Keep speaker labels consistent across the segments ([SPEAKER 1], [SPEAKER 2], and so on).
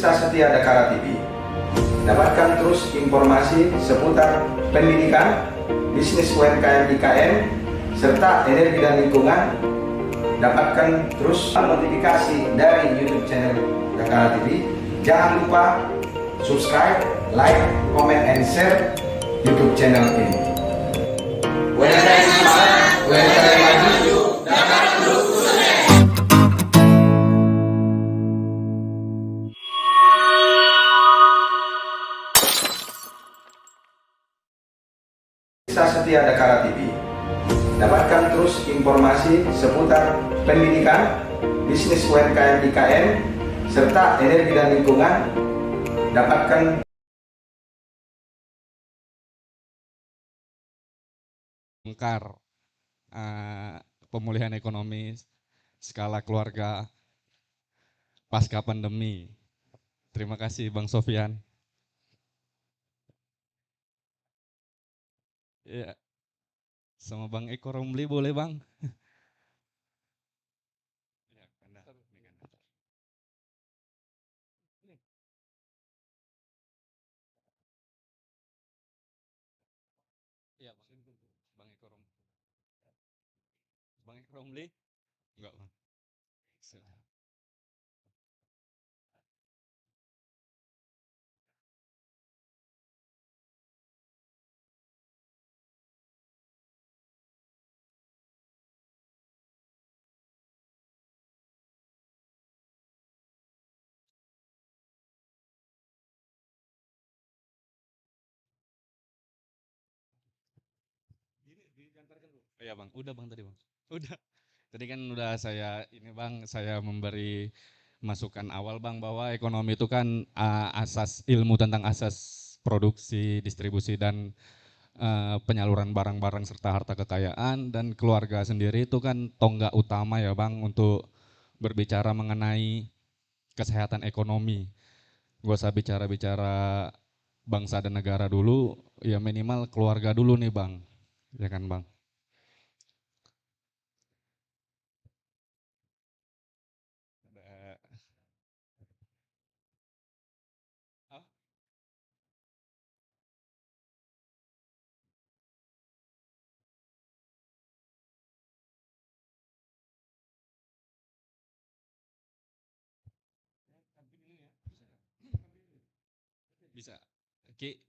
[SPEAKER 1] Setia Dakara TV. Dapatkan terus informasi seputar pendidikan, bisnis UMKM IKN, serta energi dan lingkungan. Dapatkan terus notifikasi dari YouTube channel Dakara TV. Jangan lupa subscribe, like, comment, and share YouTube channel ini. UMKM semangat, UMKM maju, Dakar terus sukses. Setia Dakara TV. Dapatkan terus informasi seputar pendidikan, bisnis UMKM IKN, serta energi dan lingkungan. Dapatkan
[SPEAKER 2] bongkar pemulihan ekonomi skala keluarga pasca pandemi. Terima kasih Bang Sofyan. Ya, sama Bang Eko Romli boleh Bang? Ya, iya Bang, Bang Eko Romli. Bang Eko Romli? Enggak Bang. Iya Bang, udah Bang tadi Bang. Udah. Tadi kan udah saya ini Bang, saya memberi masukan awal Bang bahwa ekonomi itu kan asas ilmu tentang asas produksi, distribusi dan penyaluran barang-barang serta harta kekayaan, dan keluarga sendiri itu kan tonggak utama ya Bang untuk berbicara mengenai kesehatan ekonomi. Gak usah bicara-bicara bangsa dan negara dulu, ya minimal keluarga dulu nih Bang. Ya kan Bang? Ada oh, bisa. Oke.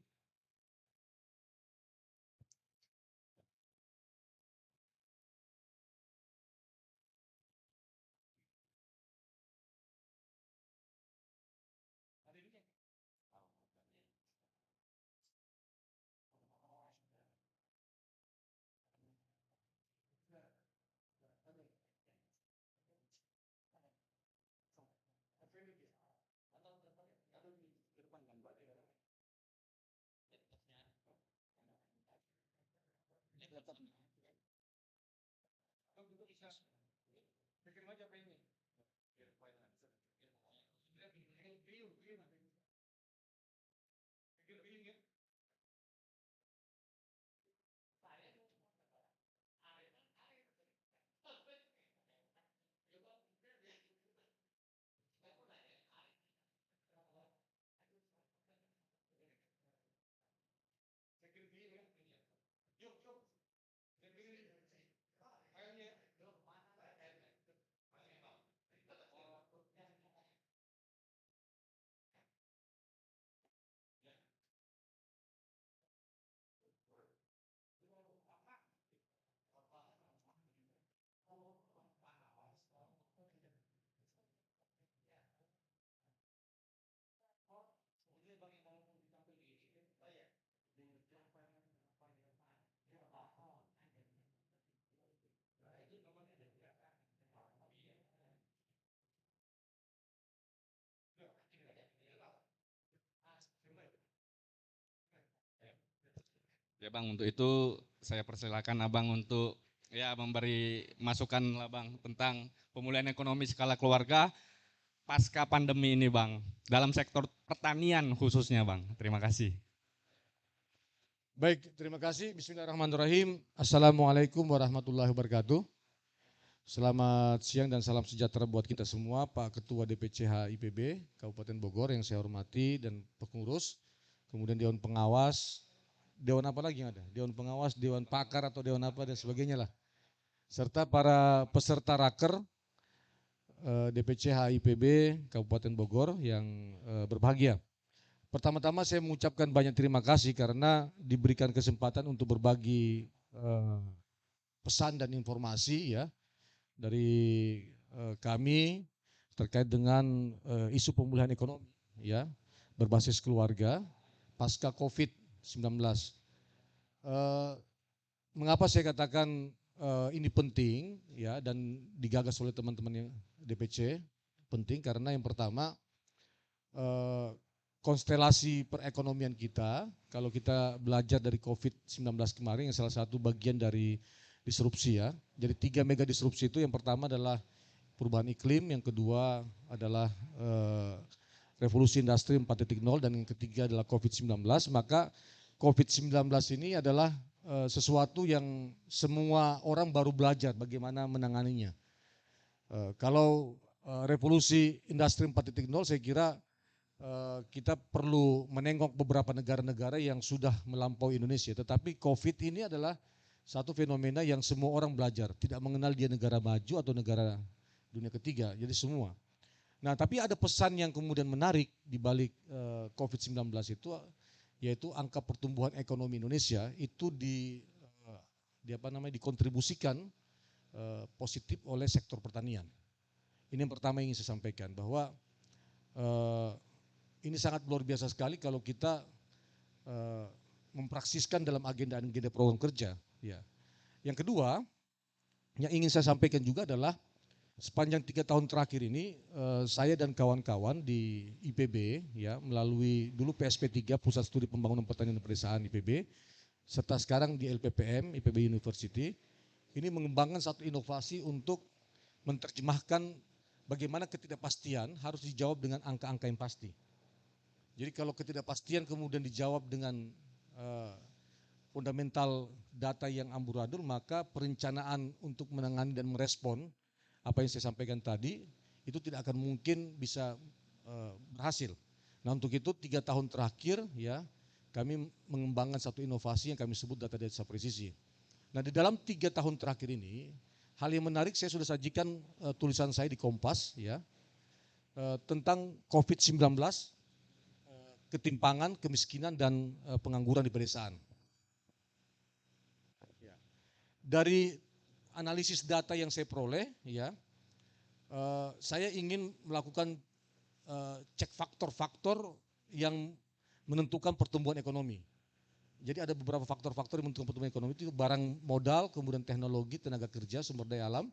[SPEAKER 2] Ya Bang, untuk itu saya persilakan Abang untuk ya memberi masukan lah Bang tentang pemulihan ekonomi skala keluarga pasca pandemi ini Bang, dalam sektor pertanian khususnya Bang. Terima kasih.
[SPEAKER 3] Baik, terima kasih. Bismillahirrahmanirrahim. Assalamualaikum warahmatullahi wabarakatuh. Selamat siang dan salam sejahtera buat kita semua, Pak Ketua DPCH IPB Kabupaten Bogor yang saya hormati dan pengurus, kemudian Dewan Pengawas, Dewan apa lagi yang ada? Dewan Pengawas, Dewan Pakar atau Dewan apa dan sebagainya lah. Serta para peserta raker DPCH IPB Kabupaten Bogor yang berbahagia. Pertama-tama saya mengucapkan banyak terima kasih karena diberikan kesempatan untuk berbagi pesan dan informasi ya dari kami terkait dengan isu pemulihan ekonomi ya berbasis keluarga pasca COVID-19. Mengapa saya katakan ini penting ya dan digagas oleh teman-teman yang DPC penting karena yang pertama konstelasi perekonomian kita kalau kita belajar dari COVID-19 kemarin yang salah satu bagian dari disrupsi ya. Jadi 3 mega disrupsi itu yang pertama adalah perubahan iklim, yang kedua adalah revolusi industri 4.0 dan yang ketiga adalah COVID-19. Maka COVID-19 ini adalah sesuatu yang semua orang baru belajar bagaimana menanganinya. Kalau revolusi industri 4.0 saya kira kita perlu menengok beberapa negara-negara yang sudah melampaui Indonesia. Tetapi COVID ini adalah satu fenomena yang semua orang belajar, tidak mengenal dia negara maju atau negara dunia ketiga, jadi semua. Nah, tapi ada pesan yang kemudian menarik di balik COVID-19 itu, yaitu angka pertumbuhan ekonomi Indonesia itu dikontribusikan positif oleh sektor pertanian. Ini yang pertama yang ingin saya sampaikan bahwa ini sangat luar biasa sekali kalau kita mempraksiskan dalam agenda program kerja. Ya. Yang kedua, yang ingin saya sampaikan juga adalah sepanjang 3 tahun terakhir ini saya dan kawan-kawan di IPB ya melalui dulu PSP3 Pusat Studi Pembangunan Pertanian dan Pedesaan IPB serta sekarang di LPPM IPB University ini mengembangkan satu inovasi untuk menerjemahkan bagaimana ketidakpastian harus dijawab dengan angka-angka yang pasti. Jadi kalau ketidakpastian kemudian dijawab dengan fundamental data yang amburadul, maka perencanaan untuk menangani dan merespon apa yang saya sampaikan tadi itu tidak akan mungkin bisa berhasil. Nah untuk itu 3 tahun terakhir ya kami mengembangkan satu inovasi yang kami sebut data presisi. Nah di dalam 3 tahun terakhir ini hal yang menarik saya sudah sajikan tulisan saya di Kompas ya tentang COVID-19, ketimpangan, kemiskinan dan pengangguran di pedesaan. Dari analisis data yang saya peroleh, ya, saya ingin melakukan cek faktor-faktor yang menentukan pertumbuhan ekonomi. Jadi ada beberapa faktor-faktor yang menentukan pertumbuhan ekonomi itu barang modal, kemudian teknologi, tenaga kerja, sumber daya alam,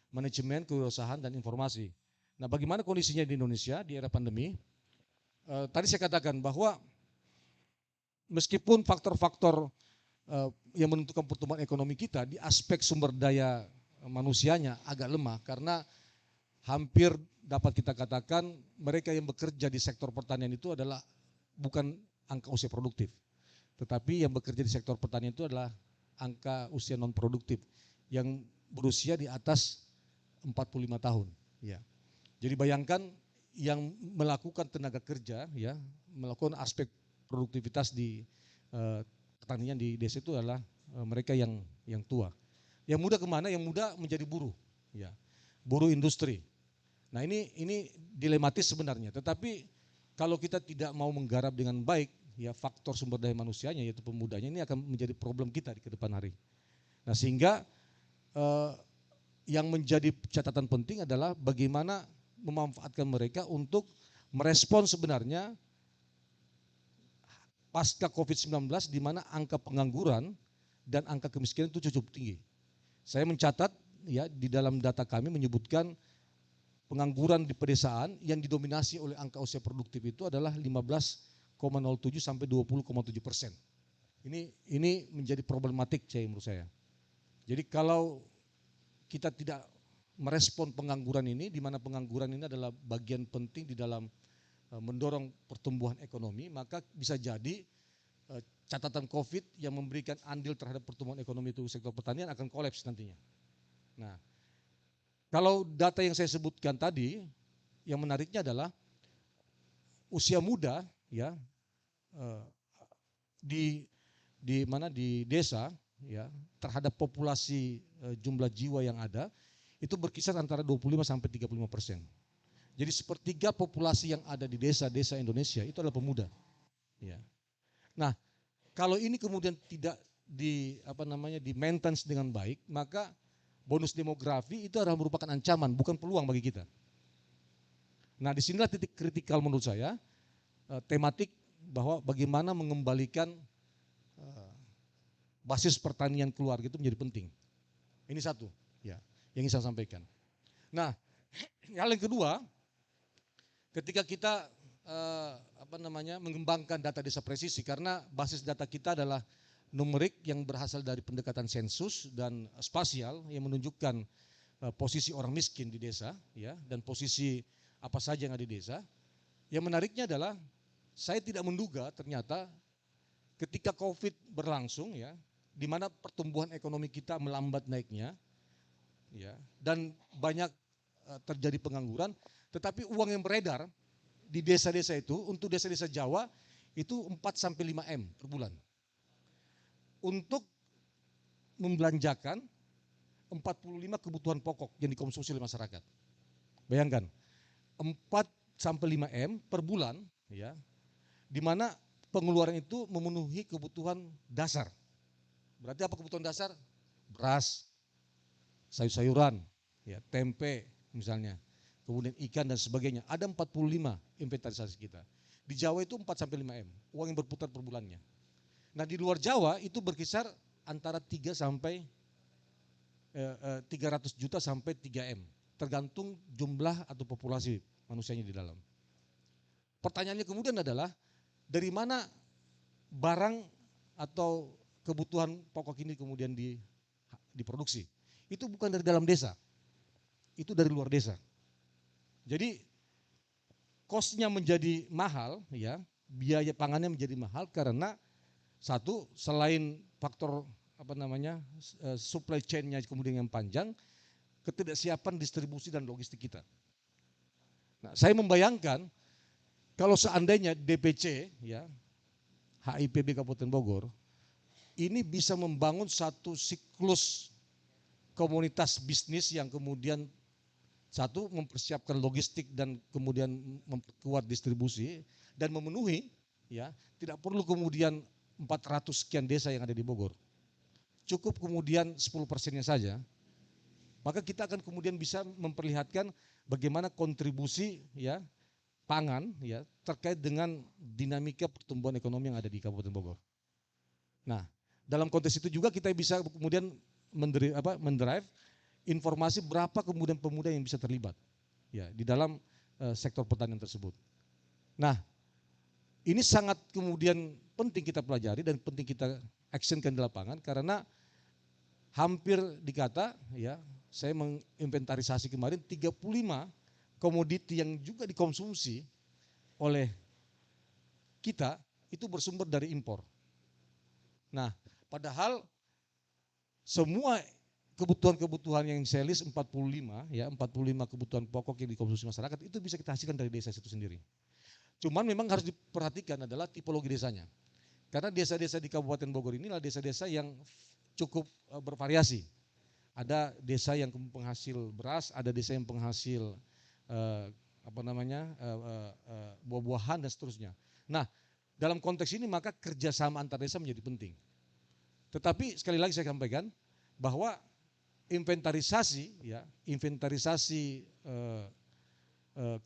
[SPEAKER 3] manajemen, kewirausahaan dan informasi. Nah, bagaimana kondisinya di Indonesia di era pandemi? Tadi saya katakan bahwa meskipun faktor-faktor yang menentukan pertumbuhan ekonomi kita di aspek sumber daya manusianya agak lemah karena hampir dapat kita katakan mereka yang bekerja di sektor pertanian itu adalah bukan angka usia produktif, tetapi yang bekerja di sektor pertanian itu adalah angka usia non produktif yang berusia di atas 45 tahun. Ya. Jadi bayangkan yang melakukan tenaga kerja, ya, melakukan aspek produktivitas di pertanian di desa itu adalah mereka yang tua. Yang muda kemana? Yang muda menjadi buruh, ya, buruh industri. Nah ini dilematis sebenarnya. Tetapi kalau kita tidak mau menggarap dengan baik, ya faktor sumber daya manusianya yaitu pemudanya ini akan menjadi problem kita di kedepan hari. Nah sehingga yang menjadi catatan penting adalah bagaimana memanfaatkan mereka untuk merespon sebenarnya pasca COVID-19 di mana angka pengangguran dan angka kemiskinan itu cukup tinggi. Saya mencatat ya di dalam data kami menyebutkan pengangguran di pedesaan yang didominasi oleh angka usia produktif itu adalah 15,07 sampai 20,7%. Ini menjadi problematik menurut saya. Jadi kalau kita tidak merespon pengangguran ini, di mana pengangguran ini adalah bagian penting di dalam mendorong pertumbuhan ekonomi, maka bisa jadi catatan COVID yang memberikan andil terhadap pertumbuhan ekonomi itu sektor pertanian akan kolaps nantinya. Nah, Kalau data yang saya sebutkan tadi, yang menariknya adalah usia muda ya eh, di di desa ya terhadap populasi jumlah jiwa yang ada itu berkisar antara 25 sampai 35%. Jadi sepertiga populasi yang ada di desa-desa Indonesia itu adalah pemuda. Ya. Nah, kalau ini kemudian tidak di maintenance dengan baik, maka bonus demografi itu adalah merupakan ancaman, bukan peluang bagi kita. Nah, disinilah titik kritikal menurut saya, tematik bahwa bagaimana mengembalikan basis pertanian keluarga itu menjadi penting. Ini satu, ya, yang ingin saya sampaikan. Nah, hal yang kedua, ketika kita mengembangkan data desa presisi, karena basis data kita adalah numerik yang berasal dari pendekatan sensus dan spasial yang menunjukkan posisi orang miskin di desa, ya, dan posisi apa saja yang ada di desa. Yang menariknya adalah saya tidak menduga ternyata ketika COVID berlangsung, ya, di mana pertumbuhan ekonomi kita melambat naiknya, ya, dan banyak terjadi pengangguran, tetapi uang yang beredar di desa-desa itu untuk desa-desa Jawa itu 4 sampai 5 M per bulan. Untuk membelanjakan 45 kebutuhan pokok yang dikonsumsi oleh masyarakat. Bayangkan, 4 sampai 5 M per bulan, ya. Di mana pengeluaran itu memenuhi kebutuhan dasar. Berarti apa kebutuhan dasar? Beras, sayur-sayuran, ya, tempe misalnya, kemudian ikan dan sebagainya. Ada 45 inventarisasi kita. Di Jawa itu 4 sampai 5 M, uang yang berputar per bulannya. Nah, di luar Jawa itu berkisar antara 3 sampai 300 juta sampai 3 M, tergantung jumlah atau populasi manusianya di dalam. Pertanyaannya kemudian adalah dari mana barang atau kebutuhan pokok ini kemudian diproduksi? Itu bukan dari dalam desa, itu dari luar desa. Jadi cost-nya menjadi mahal, ya, biaya pangannya menjadi mahal karena satu, selain faktor supply chain-nya kemudian yang panjang, ketidaksiapan distribusi dan logistik kita. Nah, saya membayangkan kalau seandainya DPC, ya, HIPB Kabupaten Bogor ini bisa membangun satu siklus komunitas bisnis yang kemudian satu mempersiapkan logistik dan kemudian memperkuat distribusi dan memenuhi, ya, tidak perlu kemudian 400 sekian desa yang ada di Bogor. Cukup kemudian 10%-nya saja. Maka kita akan kemudian bisa memperlihatkan bagaimana kontribusi, ya, pangan, ya, terkait dengan dinamika pertumbuhan ekonomi yang ada di Kabupaten Bogor. Nah, dalam konteks itu juga kita bisa kemudian mendrive informasi berapa kemudian pemuda yang bisa terlibat, ya, di dalam sektor pertanian tersebut. Nah, ini sangat kemudian penting kita pelajari dan penting kita actionkan di lapangan karena hampir dikata, ya, saya menginventarisasi kemarin 35 komoditi yang juga dikonsumsi oleh kita itu bersumber dari impor. Nah, padahal semua kebutuhan-kebutuhan yang saya list 45, ya, 45 kebutuhan pokok yang dikonsumsi masyarakat itu bisa kita hasilkan dari desa itu sendiri. Cuman memang harus diperhatikan adalah tipologi desanya. Karena desa-desa di Kabupaten Bogor inilah desa-desa yang cukup bervariasi. Ada desa yang penghasil beras, ada desa yang penghasil buah-buahan dan seterusnya. Nah, dalam konteks ini maka kerjasama antar desa menjadi penting. Tetapi sekali lagi saya sampaikan bahwa inventarisasi, ya,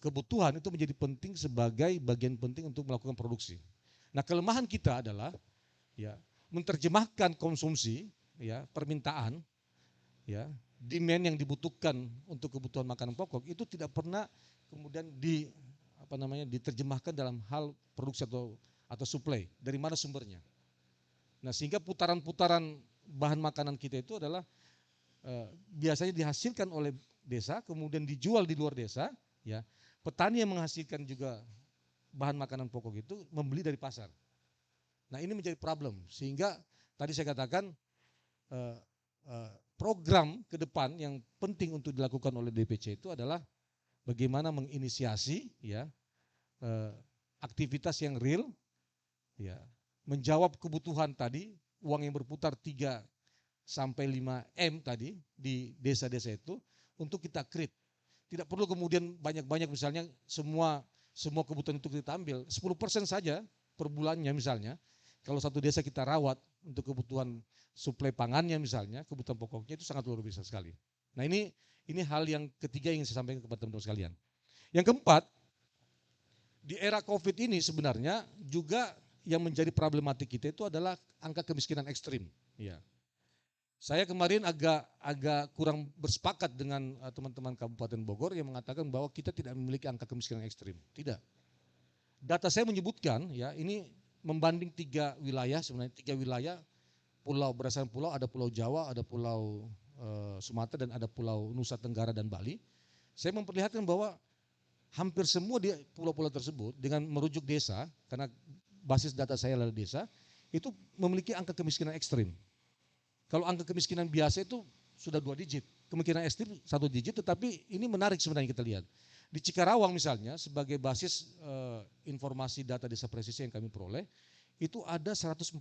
[SPEAKER 3] kebutuhan itu menjadi penting sebagai bagian penting untuk melakukan produksi. Nah, kelemahan kita adalah, ya, menerjemahkan konsumsi, ya, permintaan, ya, demand yang dibutuhkan untuk kebutuhan makanan pokok itu tidak pernah kemudian diterjemahkan dalam hal produksi atau supply. Dari mana sumbernya? Nah, sehingga putaran-putaran bahan makanan kita itu adalah biasanya dihasilkan oleh desa, kemudian dijual di luar desa, ya. Petani yang menghasilkan juga bahan makanan pokok itu membeli dari pasar. Nah, ini menjadi problem sehingga tadi saya katakan program ke depan yang penting untuk dilakukan oleh DPC itu adalah bagaimana menginisiasi ya aktivitas yang real, ya, menjawab kebutuhan tadi, uang yang berputar 3 sampai 5 M tadi di desa-desa itu untuk kita create. Tidak perlu kemudian banyak-banyak misalnya semua kebutuhan itu kita ambil, 10% saja per bulannya misalnya. Kalau satu desa kita rawat untuk kebutuhan suplai pangannya misalnya, kebutuhan pokoknya itu sangat luar biasa sekali. Nah ini hal yang ketiga yang saya sampaikan kepada teman-teman sekalian. Yang keempat, di era COVID ini sebenarnya juga yang menjadi problematik kita itu adalah angka kemiskinan ekstrim. Ya. Saya kemarin agak kurang bersepakat dengan teman-teman Kabupaten Bogor yang mengatakan bahwa kita tidak memiliki angka kemiskinan ekstrim. Tidak. Data saya menyebutkan, ya ini membanding 3 wilayah, sebenarnya 3 wilayah, pulau berdasarkan pulau, ada Pulau Jawa, ada Pulau Sumatera, dan ada Pulau Nusa Tenggara dan Bali. Saya memperlihatkan bahwa hampir semua di pulau-pulau tersebut dengan merujuk desa, karena basis data saya adalah desa, itu memiliki angka kemiskinan ekstrim. Kalau angka kemiskinan biasa itu sudah 2 digit, kemiskinan ekstrim 1 digit, tetapi ini menarik sebenarnya kita lihat. Di Cikarawang misalnya, sebagai basis informasi data desa presisi yang kami peroleh, itu ada 146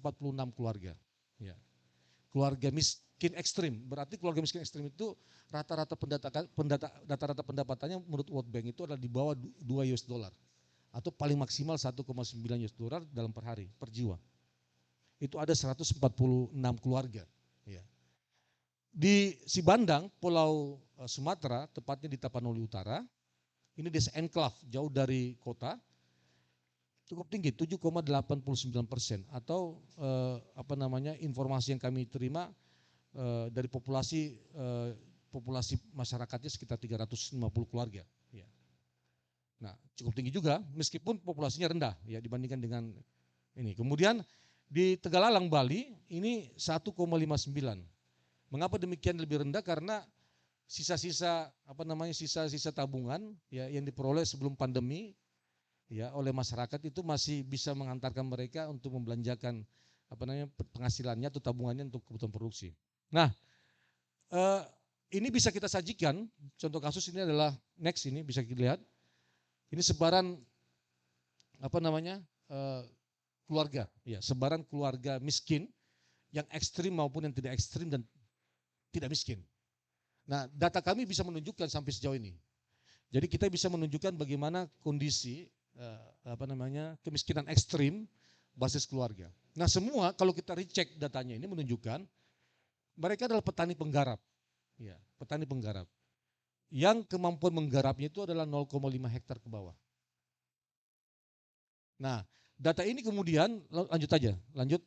[SPEAKER 3] keluarga. Ya. Keluarga miskin ekstrim, berarti keluarga miskin ekstrim itu rata-rata pendapatannya menurut World Bank itu adalah di bawah 2 US dollar atau paling maksimal 1,9 US dollar dalam per hari, per jiwa. Itu ada 146 keluarga. Ya. Di Sibandang, Pulau Sumatera, tepatnya di Tapanuli Utara, ini desa enclave jauh dari kota, cukup tinggi 7,89% atau informasi yang kami terima dari populasi masyarakatnya sekitar 350 keluarga. Ya. Nah, cukup tinggi juga meskipun populasinya rendah ya dibandingkan dengan ini. Kemudian di Tegalalang Bali ini 1,59. Mengapa demikian lebih rendah? Karena sisa-sisa tabungan ya yang diperoleh sebelum pandemi ya oleh masyarakat itu masih bisa mengantarkan mereka untuk membelanjakan penghasilannya atau tabungannya untuk kebutuhan produksi. Nah, ini bisa kita sajikan. Contoh kasus ini adalah next, ini bisa kita lihat. Ini sebaran keluarga, ya sebaran keluarga miskin yang ekstrim maupun yang tidak ekstrim dan tidak miskin. Nah, data kami bisa menunjukkan sampai sejauh ini. Jadi kita bisa menunjukkan bagaimana kondisi kemiskinan ekstrim basis keluarga. Nah, semua kalau kita recheck datanya ini menunjukkan mereka adalah petani penggarap. Ya, petani penggarap. Yang kemampuan menggarapnya itu adalah 0,5 hektar ke bawah. Nah, data ini kemudian lanjut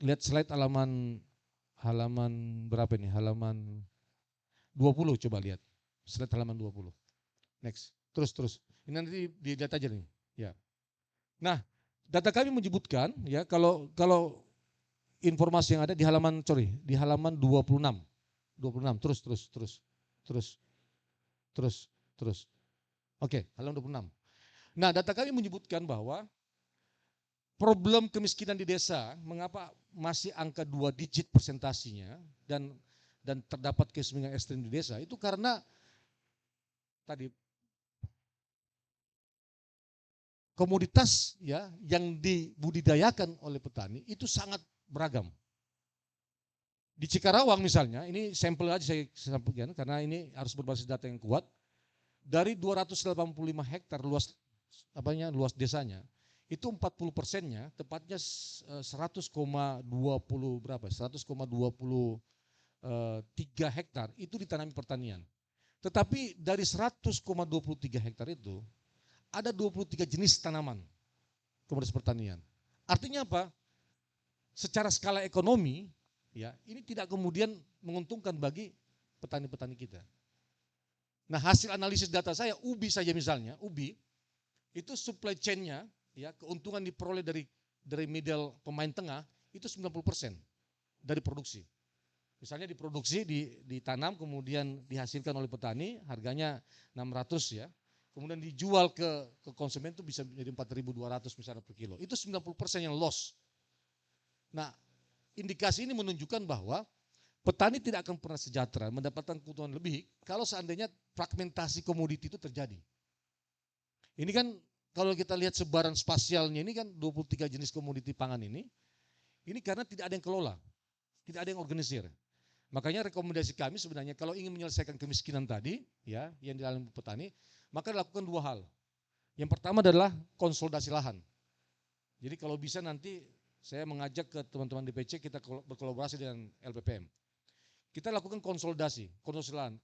[SPEAKER 3] lihat slide halaman berapa ini? Halaman 20 coba lihat. Slide halaman 20. Next. Terus. Ini nanti dilihat aja nih. Ya. Nah, data kami menyebutkan ya kalau informasi yang ada di halaman 26. 26. Terus. Oke, halaman 26. Nah, data kami menyebutkan bahwa problem kemiskinan di desa, mengapa masih angka 2 digit persentasinya dan terdapat kemiskinan ekstrim di desa, itu karena tadi komoditas ya yang dibudidayakan oleh petani itu sangat beragam. Di Cikarawang misalnya, ini sampel aja saya sampaikan karena ini harus berbasis data yang kuat. Dari 285 hektar luas desanya, itu 40%-nya tepatnya 100,23 hektar itu ditanami pertanian. Tetapi dari 100,23 hektar itu ada 23 jenis tanaman komoditas pertanian. Artinya apa? Secara skala ekonomi ya, ini tidak kemudian menguntungkan bagi petani-petani kita. Nah, hasil analisis data saya, ubi saja misalnya, ubi itu supply chain-nya ya, keuntungan diperoleh dari middle pemain tengah itu 90% dari produksi. Misalnya diproduksi, ditanam, kemudian dihasilkan oleh petani, harganya 600 ya. Kemudian dijual ke konsumen itu bisa menjadi 4.200 misalnya per kilo. Itu 90% yang loss. Nah, indikasi ini menunjukkan bahwa petani tidak akan pernah sejahtera mendapatkan keuntungan lebih kalau seandainya fragmentasi komoditi itu terjadi. Ini kan kalau kita lihat sebaran spasialnya ini kan 23 jenis komoditi pangan ini karena tidak ada yang kelola, tidak ada yang organisir. Makanya rekomendasi kami sebenarnya kalau ingin menyelesaikan kemiskinan tadi, ya, yang dialami petani, maka lakukan dua hal. Yang pertama adalah konsolidasi lahan. Jadi kalau bisa nanti saya mengajak ke teman-teman DPC kita berkolaborasi dengan LPPM. Kita lakukan konsolidasi lahan.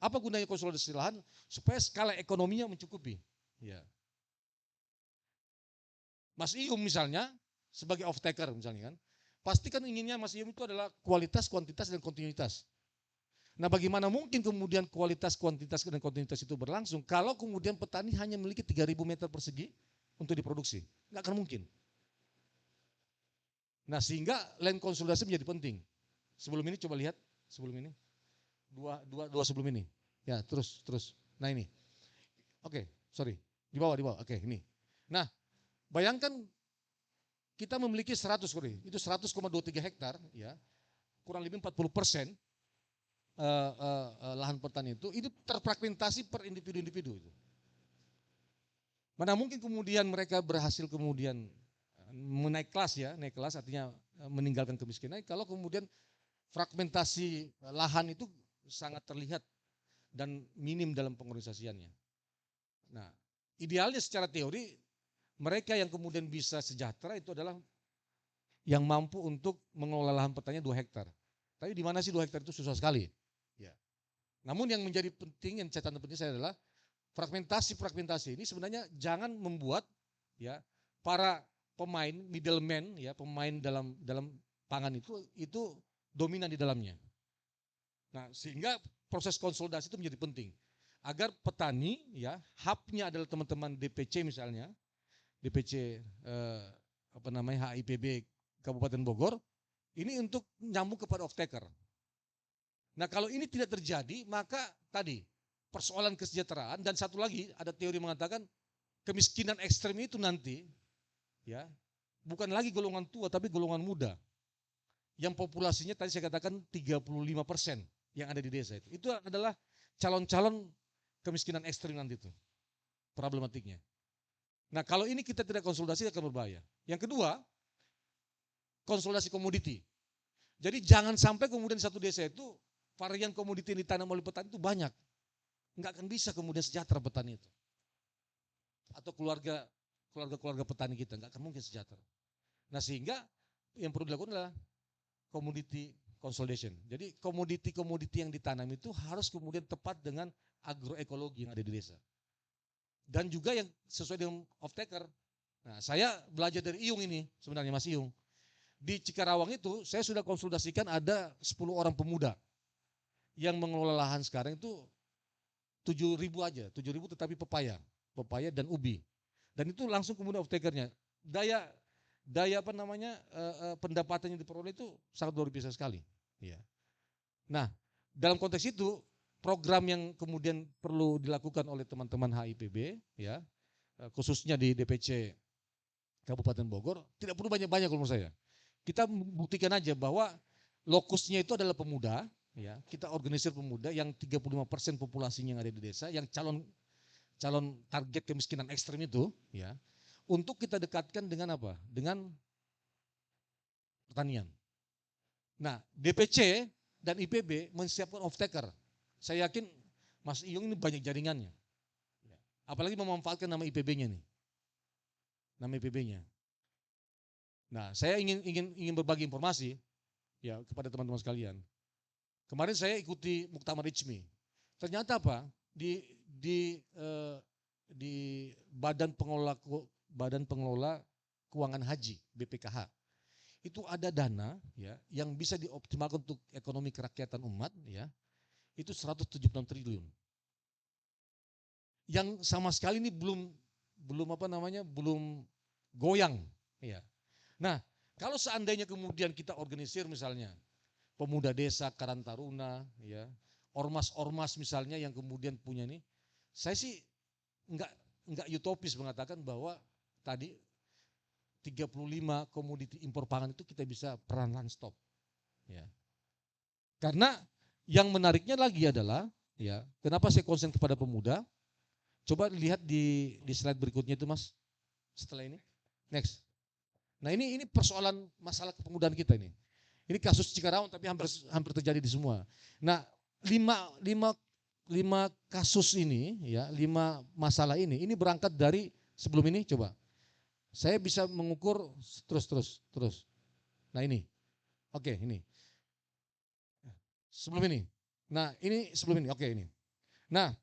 [SPEAKER 3] Apa gunanya konsolidasi lahan? Supaya skala ekonominya mencukupi. Ya. Mas Iyum misalnya sebagai off taker misalnya kan, pasti kan inginnya Mas Iyum itu adalah kualitas, kuantitas, dan kontinuitas. Nah bagaimana mungkin kemudian kualitas, kuantitas, dan kontinuitas itu berlangsung kalau kemudian petani hanya memiliki 3.000 meter persegi untuk diproduksi? Nggak akan mungkin. Nah sehingga land konsolidasi menjadi penting. Sebelum ini coba lihat, sebelum ini. Dua sebelum ini. Ya terus. Nah ini. Oke, sorry. Di bawah. Oke, ini. Nah bayangkan kita memiliki 100, itu 100,23 hektar, ya, kurang lebih 40% lahan pertanian itu terfragmentasi per individu-individu itu. Mana mungkin kemudian mereka berhasil kemudian naik kelas artinya meninggalkan kemiskinan kalau kemudian fragmentasi lahan itu sangat terlihat dan minim dalam pengorganisasiannya. Nah, idealnya secara teori mereka yang kemudian bisa sejahtera itu adalah yang mampu untuk mengelola lahan pertanian 2 hektar. Tapi di mana sih 2 hektar itu susah sekali. Ya. Namun yang menjadi penting, yang catatan penting saya adalah fragmentasi ini sebenarnya jangan membuat ya para pemain middleman ya pemain dalam pangan itu dominan di dalamnya. Nah sehingga proses konsolidasi itu menjadi penting agar petani ya hubnya adalah teman-teman DPC misalnya. DPC HIPB Kabupaten Bogor ini untuk nyambung kepada off taker. Nah kalau ini tidak terjadi maka tadi persoalan kesejahteraan dan satu lagi ada teori mengatakan kemiskinan ekstrem itu nanti ya bukan lagi golongan tua tapi golongan muda yang populasinya tadi saya katakan 35% yang ada di desa itu adalah calon-calon kemiskinan ekstrem nanti itu problematiknya. Nah kalau ini kita tidak konsolidasi akan berbahaya. Yang kedua, konsolidasi komoditi. Jadi jangan sampai kemudian satu desa itu varian komoditi yang ditanam oleh petani itu banyak. Enggak akan bisa kemudian sejahtera petani itu. Atau keluarga petani kita enggak akan mungkin sejahtera. Nah sehingga yang perlu dilakukan adalah commodity consolidation. Jadi komoditi-komoditi yang ditanam itu harus kemudian tepat dengan agroekologi yang ada di desa. Dan juga yang sesuai dengan off taker. Nah, saya belajar dari Iyung ini sebenarnya Mas Iyung. Di Cikarawang itu saya sudah konsultasikan ada 10 orang pemuda yang mengelola lahan sekarang itu 7.000 aja, 7.000 tetapi pepaya dan ubi. Dan itu langsung kemudian off takernya. Daya pendapatan yang diperoleh itu sangat luar biasa sekali. Ya. Nah, dalam konteks itu program yang kemudian perlu dilakukan oleh teman-teman HIPB ya khususnya di DPC Kabupaten Bogor tidak perlu banyak-banyak kalau menurut saya. Kita buktikan aja bahwa lokusnya itu adalah pemuda ya. Kita organisir pemuda yang 35% populasinya yang ada di desa yang calon target kemiskinan ekstrem itu ya. Untuk kita dekatkan dengan apa? Dengan pertanian. Nah, DPC dan IPB menyiapkan off taker. Saya yakin Mas Iyung ini banyak jaringannya. Apalagi memanfaatkan nama IPB-nya nih. Nama IPB-nya. Nah, saya ingin berbagi informasi ya kepada teman-teman sekalian. Kemarin saya ikuti Muktamar Ijmi. Ternyata apa? Di Badan Pengelola Keuangan Haji BPKH itu ada dana ya yang bisa dioptimalkan untuk ekonomi kerakyatan umat ya. Itu 176 triliun. Yang sama sekali ini belum goyang ya. Nah, kalau seandainya kemudian kita organisir misalnya pemuda desa Karang Taruna ya, ormas-ormas misalnya yang kemudian punya ini, saya sih enggak utopis mengatakan bahwa tadi 35 komoditi impor pangan itu kita bisa peran stop ya. Karena yang menariknya lagi adalah, ya, kenapa saya konsen kepada pemuda? Coba lihat di slide berikutnya itu, Mas. Setelah ini, next. Nah, ini persoalan masalah kepemudaan kita ini. Ini kasus Cikarang tapi hampir terjadi di semua. Nah, lima kasus ini, ya, 5 masalah ini berangkat dari sebelum ini. Coba saya bisa mengukur terus. Nah, ini, oke, ini sebelum ini. Nah, ini sebelum ini, oke, ini. Nah,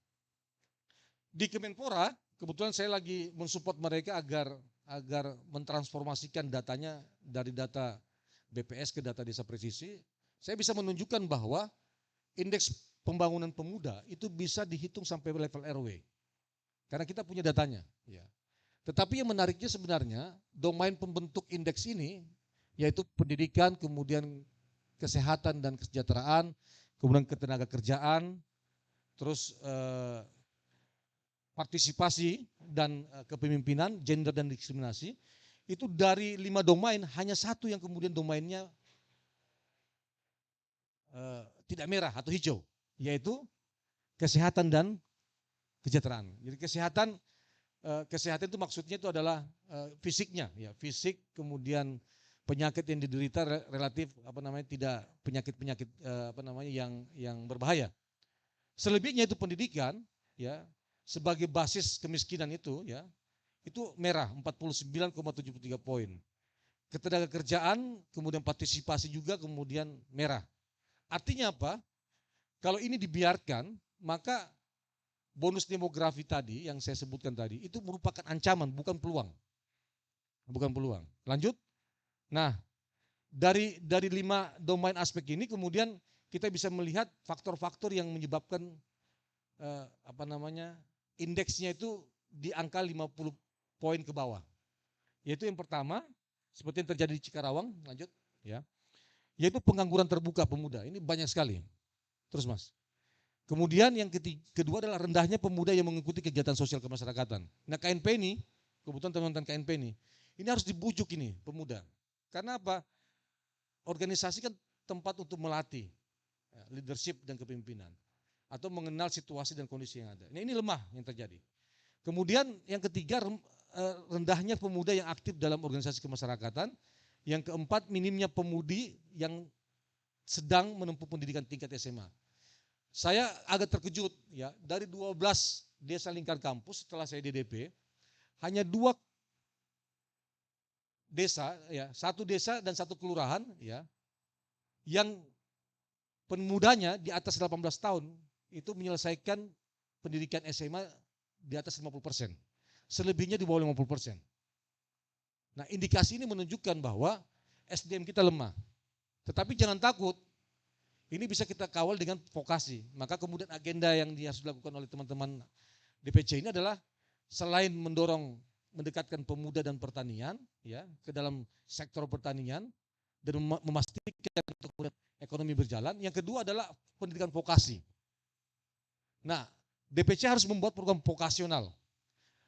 [SPEAKER 3] di Kemenpora kebetulan saya lagi mensupport mereka agar mentransformasikan datanya dari data BPS ke data desa presisi. Saya bisa menunjukkan bahwa indeks pembangunan pemuda itu bisa dihitung sampai level RW. Karena kita punya datanya, ya. Tetapi yang menariknya sebenarnya domain pembentuk indeks ini yaitu pendidikan, kemudian kesehatan dan kesejahteraan, kemudian ketenaga kerjaan, terus partisipasi dan kepemimpinan, gender dan diskriminasi. Itu dari 5 domain hanya 1 yang kemudian domainnya tidak merah atau hijau, yaitu kesehatan dan kesejahteraan. Jadi kesehatan itu maksudnya itu adalah fisiknya, ya, fisik, kemudian penyakit yang diderita relatif tidak penyakit yang berbahaya. Selebihnya itu pendidikan, ya, sebagai basis kemiskinan itu, ya, itu merah 49,73 poin. Ketenaga kerjaan, kemudian partisipasi juga kemudian merah. Artinya apa? Kalau ini dibiarkan, maka bonus demografi tadi yang saya sebutkan tadi itu merupakan ancaman, bukan peluang. Bukan peluang. Lanjut. Nah, dari 5 domain aspek ini kemudian kita bisa melihat faktor-faktor yang menyebabkan indeksnya itu di angka 50 poin ke bawah. Yaitu yang pertama, seperti yang terjadi di Cikarawang, lanjut, ya. Yaitu pengangguran terbuka pemuda. Ini banyak sekali. Terus, Mas. Kemudian yang kedua adalah rendahnya pemuda yang mengikuti kegiatan sosial kemasyarakatan. Nah, KNP ini, kebetulan teman-teman KNP ini harus dibujuk ini pemuda. Karena apa? Organisasi kan tempat untuk melatih leadership dan kepemimpinan atau mengenal situasi dan kondisi yang ada. Nah, ini lemah yang terjadi. Kemudian yang ketiga, rendahnya pemuda yang aktif dalam organisasi kemasyarakatan. Yang keempat, minimnya pemudi yang sedang menempuh pendidikan tingkat SMA. Saya agak terkejut, ya, dari 12 desa lingkar kampus setelah saya DDP, hanya 2 desa, ya, 1 desa dan 1 kelurahan, ya, yang pemudanya di atas 18 tahun itu menyelesaikan pendidikan SMA di atas 50%. Selebihnya di bawah 50%. Nah, indikasi ini menunjukkan bahwa SDM kita lemah. Tetapi jangan takut, ini bisa kita kawal dengan vokasi. Maka kemudian agenda yang harus dilakukan oleh teman-teman DPC ini adalah selain mendekatkan pemuda dan pertanian, ya, ke dalam sektor pertanian dan memastikan ekonomi berjalan. Yang kedua adalah pendidikan vokasi. Nah, DPC harus membuat program vokasional.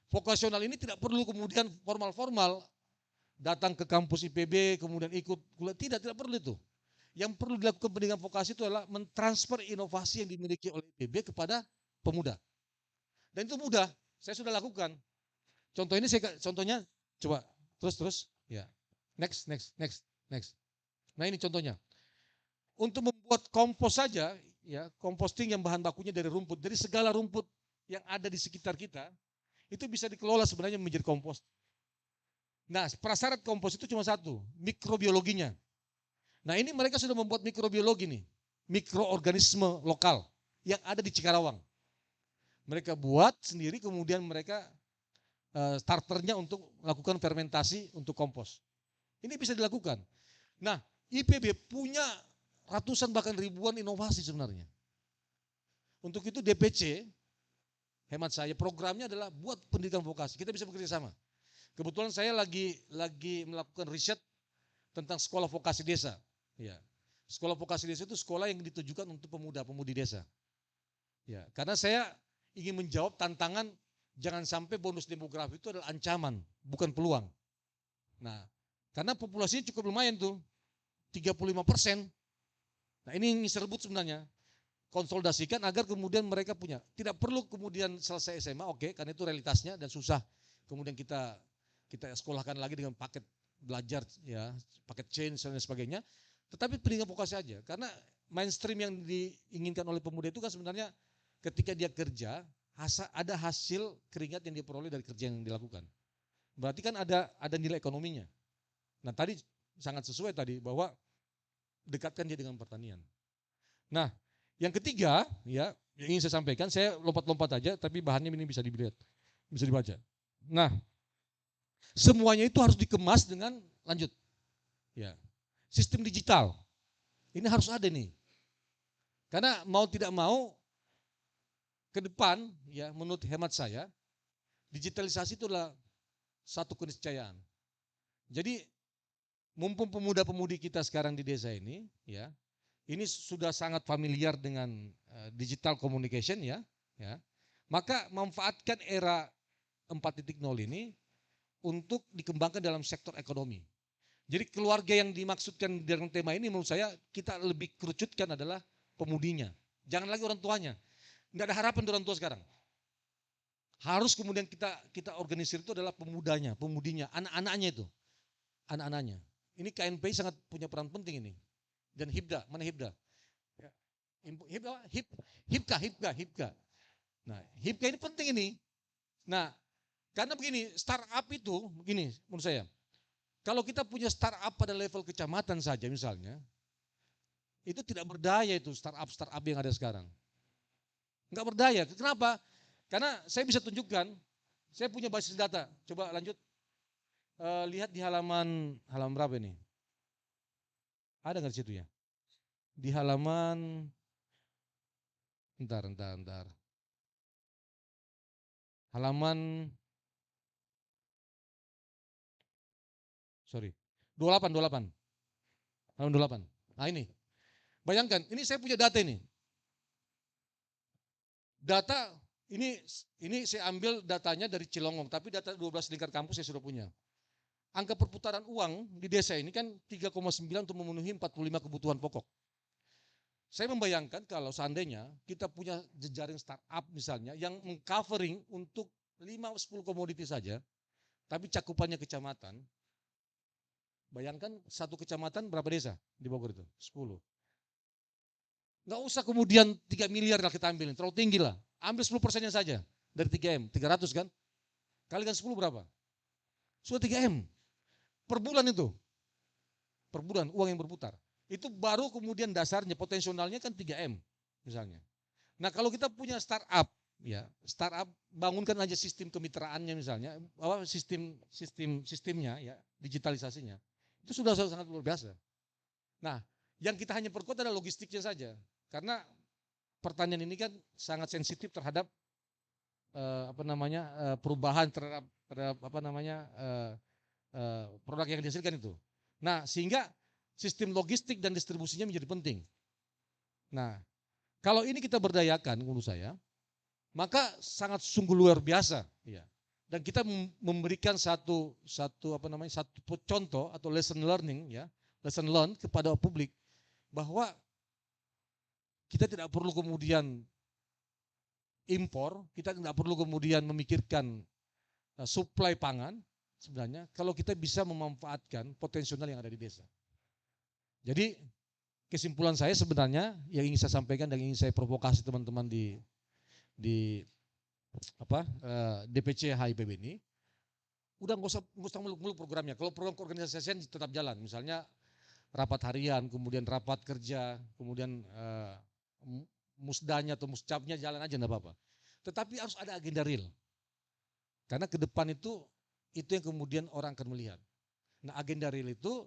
[SPEAKER 3] Vokasional ini tidak perlu kemudian formal-formal datang ke kampus IPB kemudian ikut kuliah, tidak perlu itu. Yang perlu dilakukan pendidikan vokasi itu adalah mentransfer inovasi yang dimiliki oleh IPB kepada pemuda. Dan itu mudah, saya sudah lakukan. Contoh ini contohnya coba terus ya. Next. Nah, ini contohnya. Untuk membuat kompos saja, ya, composting yang bahan bakunya dari rumput, dari segala rumput yang ada di sekitar kita, itu bisa dikelola sebenarnya menjadi kompos. Nah, prasyarat kompos itu cuma 1, mikrobiologinya. Nah, ini mereka sudah membuat mikrobiologi nih, mikroorganisme lokal yang ada di Cikarawang. Mereka buat sendiri, kemudian mereka starternya untuk melakukan fermentasi untuk kompos. Ini bisa dilakukan. Nah, IPB punya ratusan bahkan ribuan inovasi sebenarnya. Untuk itu DPC, hemat saya, programnya adalah buat pendidikan vokasi. Kita bisa bekerja sama. Kebetulan saya lagi melakukan riset tentang sekolah vokasi desa. Ya, sekolah vokasi desa itu sekolah yang ditujukan untuk pemuda-pemudi desa. Ya, karena saya ingin menjawab tantangan jangan sampai bonus demografi itu adalah ancaman, bukan peluang. Nah, karena populasinya cukup lumayan tuh, 35%. Nah ini yang saya rebut sebenarnya. Konsolidasikan agar kemudian mereka punya. Tidak perlu kemudian selesai SMA, oke, karena itu realitasnya dan susah. Kemudian kita sekolahkan lagi dengan paket belajar, ya, paket change dan sebagainya. Tetapi pendidikan vokasi saja, karena mainstream yang diinginkan oleh pemuda itu kan sebenarnya ketika dia kerja, ada hasil keringat yang dia peroleh dari kerja yang dilakukan. Berarti kan ada nilai ekonominya. Nah tadi sangat sesuai tadi bahwa dekatkan dia dengan pertanian. Nah yang ketiga ya yang ingin saya sampaikan, saya lompat-lompat aja tapi bahannya ini bisa dilihat, bisa dibaca. Nah semuanya itu harus dikemas dengan lanjut. Ya, sistem digital ini harus ada nih. Karena mau tidak mau ke depan ya menurut hemat saya digitalisasi itu adalah satu keniscayaan. Jadi mumpung pemuda-pemudi kita sekarang di desa ini ya, ini sudah sangat familiar dengan digital communication ya, maka manfaatkan era 4.0 ini untuk dikembangkan dalam sektor ekonomi. Jadi keluarga yang dimaksudkan dengan tema ini menurut saya kita lebih kerucutkan adalah pemudinya. Jangan lagi orang tuanya. Tidak ada harapan dari orang tua sekarang. Harus kemudian kita organisir itu adalah pemudanya, pemudinya, anak-anaknya itu. Anak-anaknya. Ini KNPI sangat punya peran penting ini. Dan Hibda, mana Hibda? Hibka. Nah, Hibka ini penting ini. Nah, karena begini, startup itu begini menurut saya. Kalau kita punya startup pada level kecamatan saja misalnya, itu tidak berdaya itu startup yang ada sekarang. Enggak berdaya. Kenapa? Karena saya bisa tunjukkan, saya punya basis data. Coba lanjut, lihat di halaman berapa ini? Ada nggak di situ ya? Di halaman, entar. Halaman, 28. Halaman 28. Nah ini, bayangkan, ini saya punya data ini. Data ini saya ambil datanya dari Cilongong, tapi data 12 lingkar kampus saya sudah punya. Angka perputaran uang di desa ini kan 3,9 untuk memenuhi 45 kebutuhan pokok. Saya membayangkan kalau seandainya kita punya jejaring startup misalnya yang mengcovering untuk 5-10 komoditi saja, tapi cakupannya kecamatan, bayangkan satu kecamatan berapa desa di Bogor itu? 10. Nggak usah kemudian 3 miliar lah kita ambil, terlalu tinggi lah. Ambil 10%-nya saja dari 3M, 300 kan? Kalikan 10 berapa? Sudah 3M. Per bulan itu. Per bulan uang yang berputar. Itu baru kemudian dasarnya, potensialnya kan 3M misalnya. Nah kalau kita punya startup, ya startup bangunkan aja sistem kemitraannya misalnya, sistemnya ya, digitalisasinya. Itu sudah sangat luar biasa. Nah yang kita hanya perkuat adalah logistiknya saja. Karena pertanian ini kan sangat sensitif terhadap perubahan terhadap produk yang dihasilkan itu. Nah, sehingga sistem logistik dan distribusinya menjadi penting. Nah, kalau ini kita berdayakan menurut saya, maka sangat sungguh luar biasa, ya. Dan kita memberikan satu contoh atau lesson learning kepada publik bahwa kita tidak perlu kemudian impor, kita tidak perlu kemudian memikirkan suplai pangan sebenarnya kalau kita bisa memanfaatkan potensial yang ada di desa. Jadi kesimpulan saya sebenarnya yang ingin saya sampaikan dan ingin saya provokasi teman-teman di DPC HIPB ini, udah nggak usah muluk-muluk programnya. Kalau program keorganisasian tetap jalan, misalnya rapat harian, kemudian rapat kerja, kemudian musdanya atau muscapnya jalan aja enggak apa-apa. Tetapi harus ada agenda real. Karena ke depan itu yang kemudian orang akan melihat. Nah, agenda real itu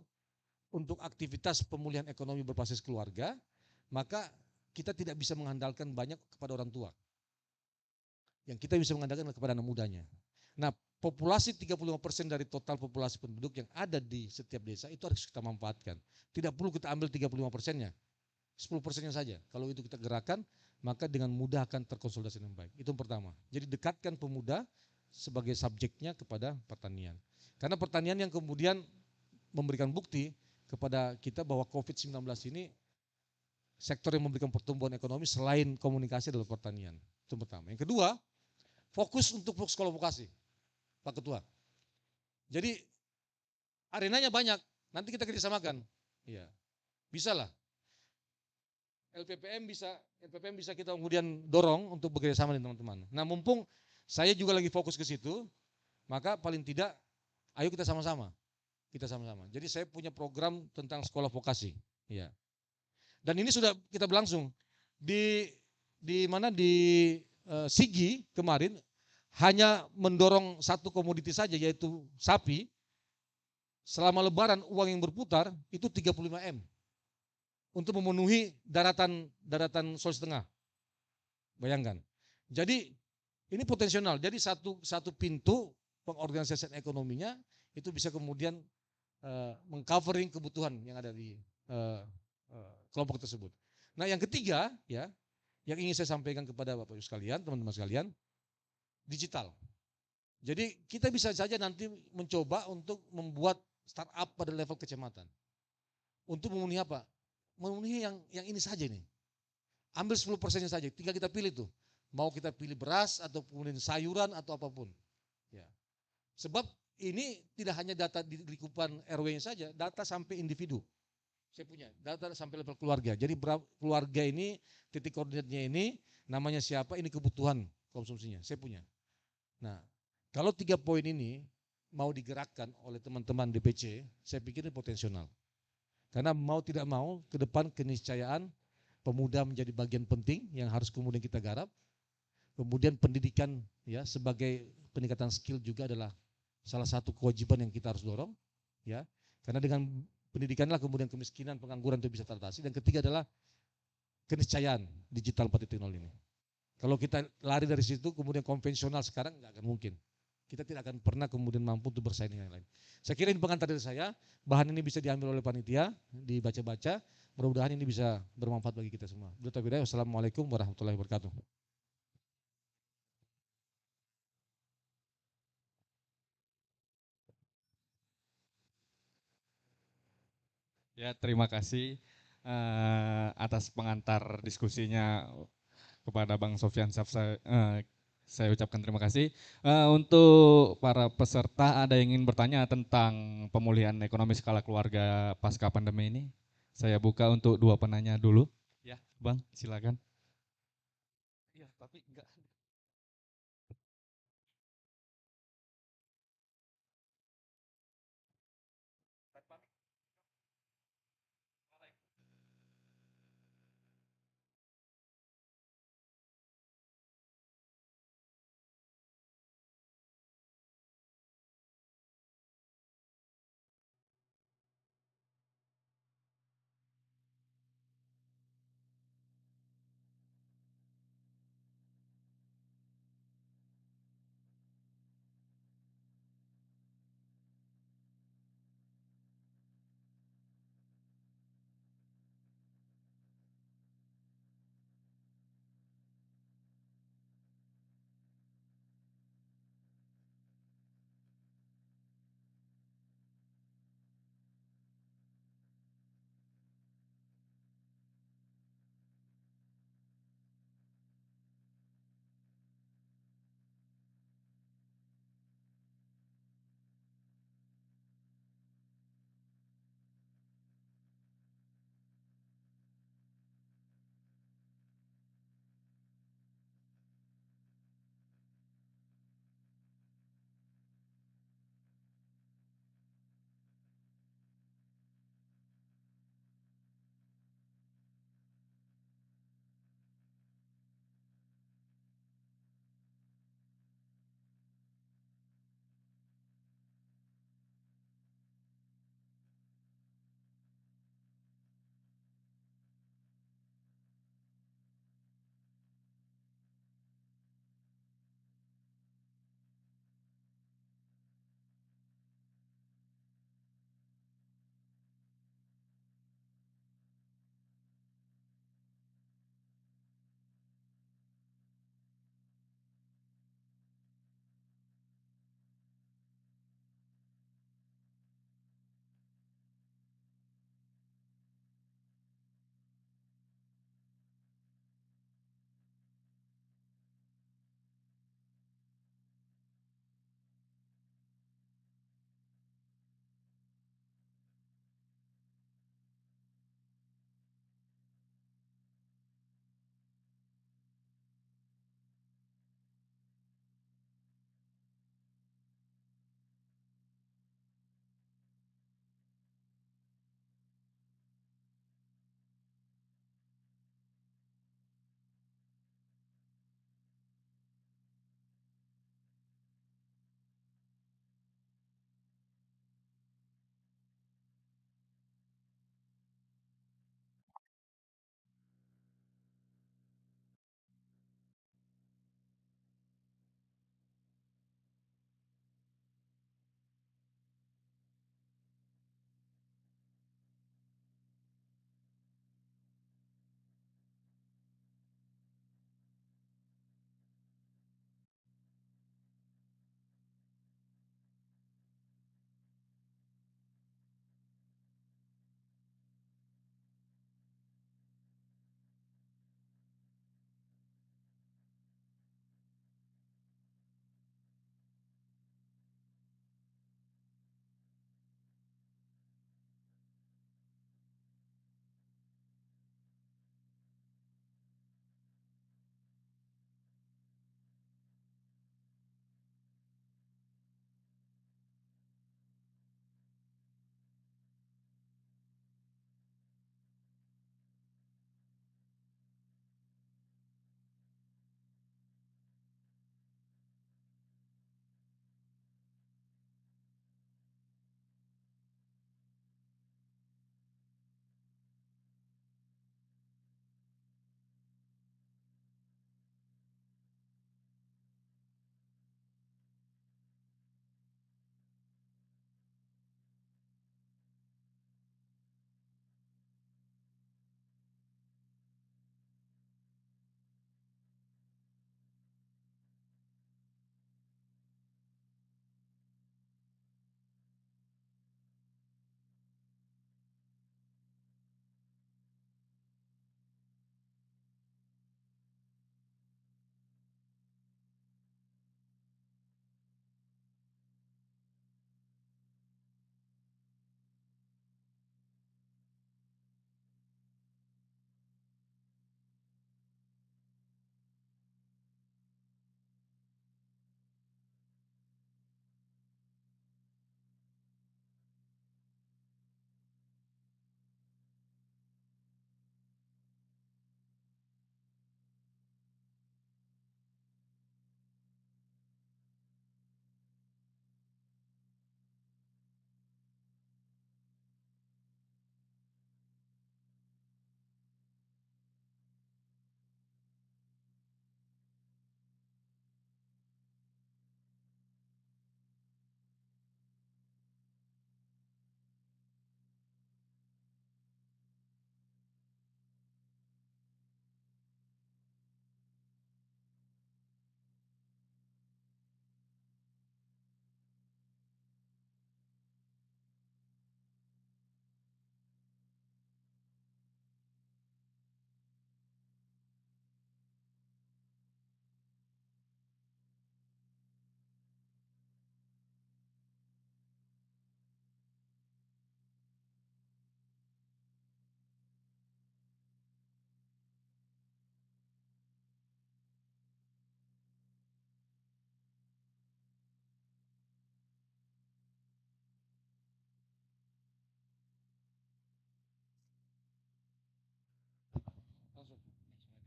[SPEAKER 3] untuk aktivitas pemulihan ekonomi berbasis keluarga, maka kita tidak bisa mengandalkan banyak kepada orang tua. Yang kita bisa mengandalkan kepada anak mudanya. Nah, populasi 35% dari total populasi penduduk yang ada di setiap desa itu harus kita manfaatkan. Tidak perlu kita ambil 35%-nya. 10%-nya saja. Kalau itu kita gerakan, maka dengan mudah akan terkonsolidasi dengan baik. Itu yang pertama. Jadi dekatkan pemuda sebagai subjeknya kepada pertanian. Karena pertanian yang kemudian memberikan bukti kepada kita bahwa COVID-19 ini sektor yang memberikan pertumbuhan ekonomi selain komunikasi adalah pertanian. Itu pertama. Yang kedua, fokus untuk sekolah vokasi, Pak Ketua. Jadi arenanya banyak, nanti kita kerjasamakan. Ya, bisa lah. LPPM bisa kita kemudian dorong untuk bekerjasama dengan teman-teman. Nah, mumpung saya juga lagi fokus ke situ, maka paling tidak ayo kita sama-sama. Kita sama-sama. Jadi saya punya program tentang sekolah vokasi, ya. Dan ini sudah kita berlangsung di mana di Sigi kemarin hanya mendorong satu komoditi saja yaitu sapi. Selama lebaran uang yang berputar itu 35 M untuk memenuhi daratan Sulawesi Tengah. Bayangkan. Jadi ini potensial. Jadi satu pintu pengorganisasian ekonominya itu bisa kemudian mengcovering kebutuhan yang ada di kelompok tersebut. Nah, yang ketiga ya, yang ingin saya sampaikan kepada Bapak Ibu sekalian, teman-teman sekalian, digital. Jadi kita bisa saja nanti mencoba untuk membuat startup pada level kecamatan. Untuk memenuhi apa? Memenuhi yang ini saja nih. Ambil 10%-nya saja, tinggal kita pilih tuh. Mau kita pilih beras atau kemudian sayuran atau apapun. Ya. Sebab ini tidak hanya data di lingkupan RW-nya saja, data sampai individu. Saya punya data sampai level keluarga. Jadi keluarga ini titik koordinatnya ini namanya siapa, ini kebutuhan konsumsinya. Saya punya. Nah, kalau 3 poin ini mau digerakkan oleh teman-teman DPC, saya pikir ini potensial. Karena mau tidak mau ke depan keniscayaan pemuda menjadi bagian penting yang harus kemudian kita garap. Kemudian pendidikan ya sebagai peningkatan skill juga adalah salah satu kewajiban yang kita harus dorong ya. Karena dengan pendidikanlah kemudian kemiskinan, pengangguran itu bisa teratasi. Dan ketiga adalah keniscayaan digital 4.0 ini. Kalau kita lari dari situ kemudian konvensional sekarang nggak akan mungkin. Kita tidak akan pernah kemudian mampu untuk bersaing dengan yang lain. Saya kira ini pengantar dari saya, bahan ini bisa diambil oleh panitia, dibaca-baca, mudah-mudahan ini bisa bermanfaat bagi kita semua. Wassalamualaikum warahmatullahi wabarakatuh.
[SPEAKER 2] Ya, terima kasih atas pengantar diskusinya kepada Bang Sofyan Saf. Saya ucapkan terima kasih. Untuk para peserta, ada yang ingin bertanya tentang pemulihan ekonomi skala keluarga pasca pandemi ini? Saya buka untuk 2 penanya dulu. Ya, Bang, silakan. Iya, tapi enggak.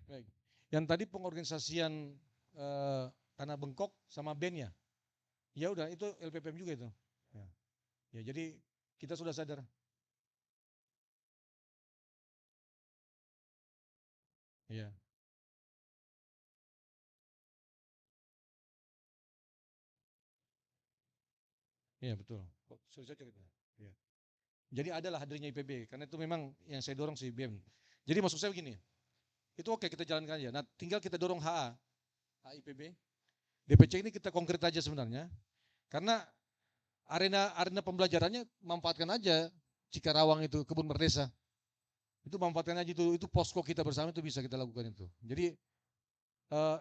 [SPEAKER 3] Baik. Yang tadi pengorganisasian tanah bengkok sama band ya udah itu LPPM juga itu. Ya. Ya jadi kita sudah sadar. Ya, ya betul. Sudah cocok itu. Ya. Jadi adalah hadirnya IPB karena itu memang yang saya dorong si BEM. Jadi maksud saya begini, itu oke kita jalankan aja. Nah tinggal kita dorong HIPB, DPC ini kita konkret aja sebenarnya. Karena arena pembelajarannya manfaatkan aja Cikarawang itu, Kebun Merdesa. Itu manfaatkan aja itu posko kita bersama itu bisa kita lakukan itu. Jadi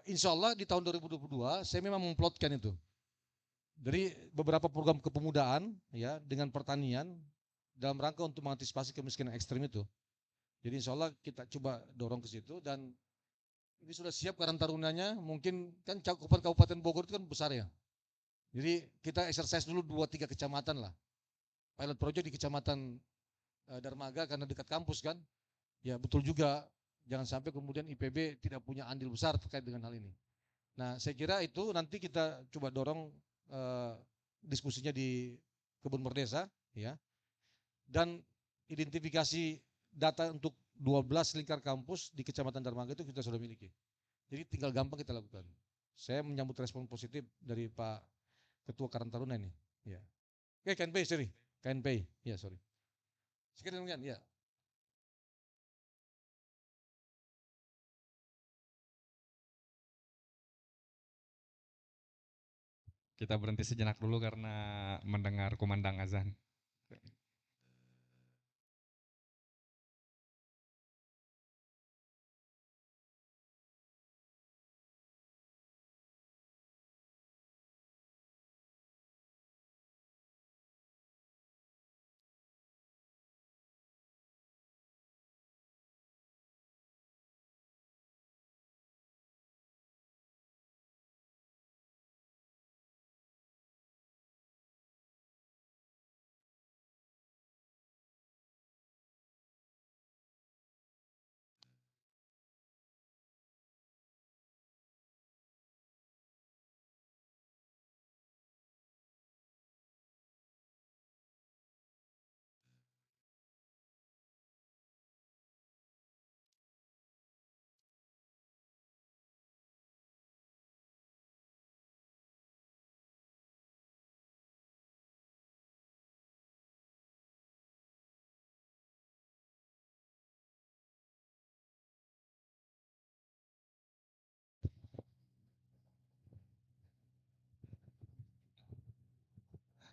[SPEAKER 3] insya Allah di tahun 2022 saya memang memplotkan itu. Dari beberapa program kepemudaan ya dengan pertanian dalam rangka untuk mengantisipasi kemiskinan ekstrim itu. Jadi insya Allah kita coba dorong ke situ dan ini sudah siap Karang Tarunanya, mungkin kan cakupan Kabupaten Bogor itu kan besar ya. Jadi kita exercise dulu 2-3 kecamatan lah. Pilot project di Kecamatan Darmaga karena dekat kampus kan. Ya betul juga, jangan sampai kemudian IPB tidak punya andil besar terkait dengan hal ini. Nah saya kira itu nanti kita coba dorong diskusinya di Kebun Merdesa ya. Dan identifikasi data untuk 12 lingkar kampus di Kecamatan Darmaga itu kita sudah miliki. Jadi tinggal gampang kita lakukan. Saya menyambut respon positif dari Pak Ketua Karang Taruna ini. Ya. Oke, KNPI, sorry. KNPI, ya sorry. Sekian demikian, ya.
[SPEAKER 2] Kita berhenti sejenak dulu karena mendengar kumandang azan.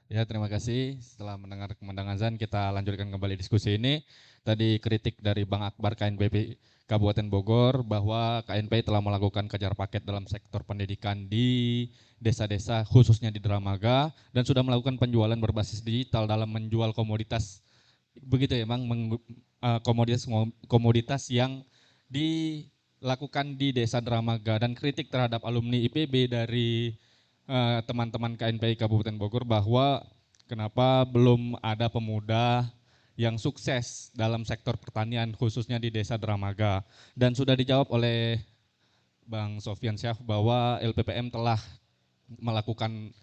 [SPEAKER 2] Ya, terima kasih. Setelah mendengar kumandang azan, kita lanjutkan kembali diskusi ini. Tadi kritik dari Bang Akbar KNPB Kabupaten Bogor bahwa KNPI telah melakukan kejar paket dalam sektor pendidikan di desa-desa khususnya di Dramaga dan sudah melakukan penjualan berbasis digital dalam menjual komoditas begitu ya Bang, komoditas yang dilakukan di Desa Dramaga dan kritik terhadap alumni IPB dari teman-teman KNPI Kabupaten Bogor bahwa kenapa belum ada pemuda yang sukses dalam sektor pertanian khususnya di Desa Dramaga dan sudah dijawab oleh Bang Sofyan Syaf bahwa LPPM telah melakukan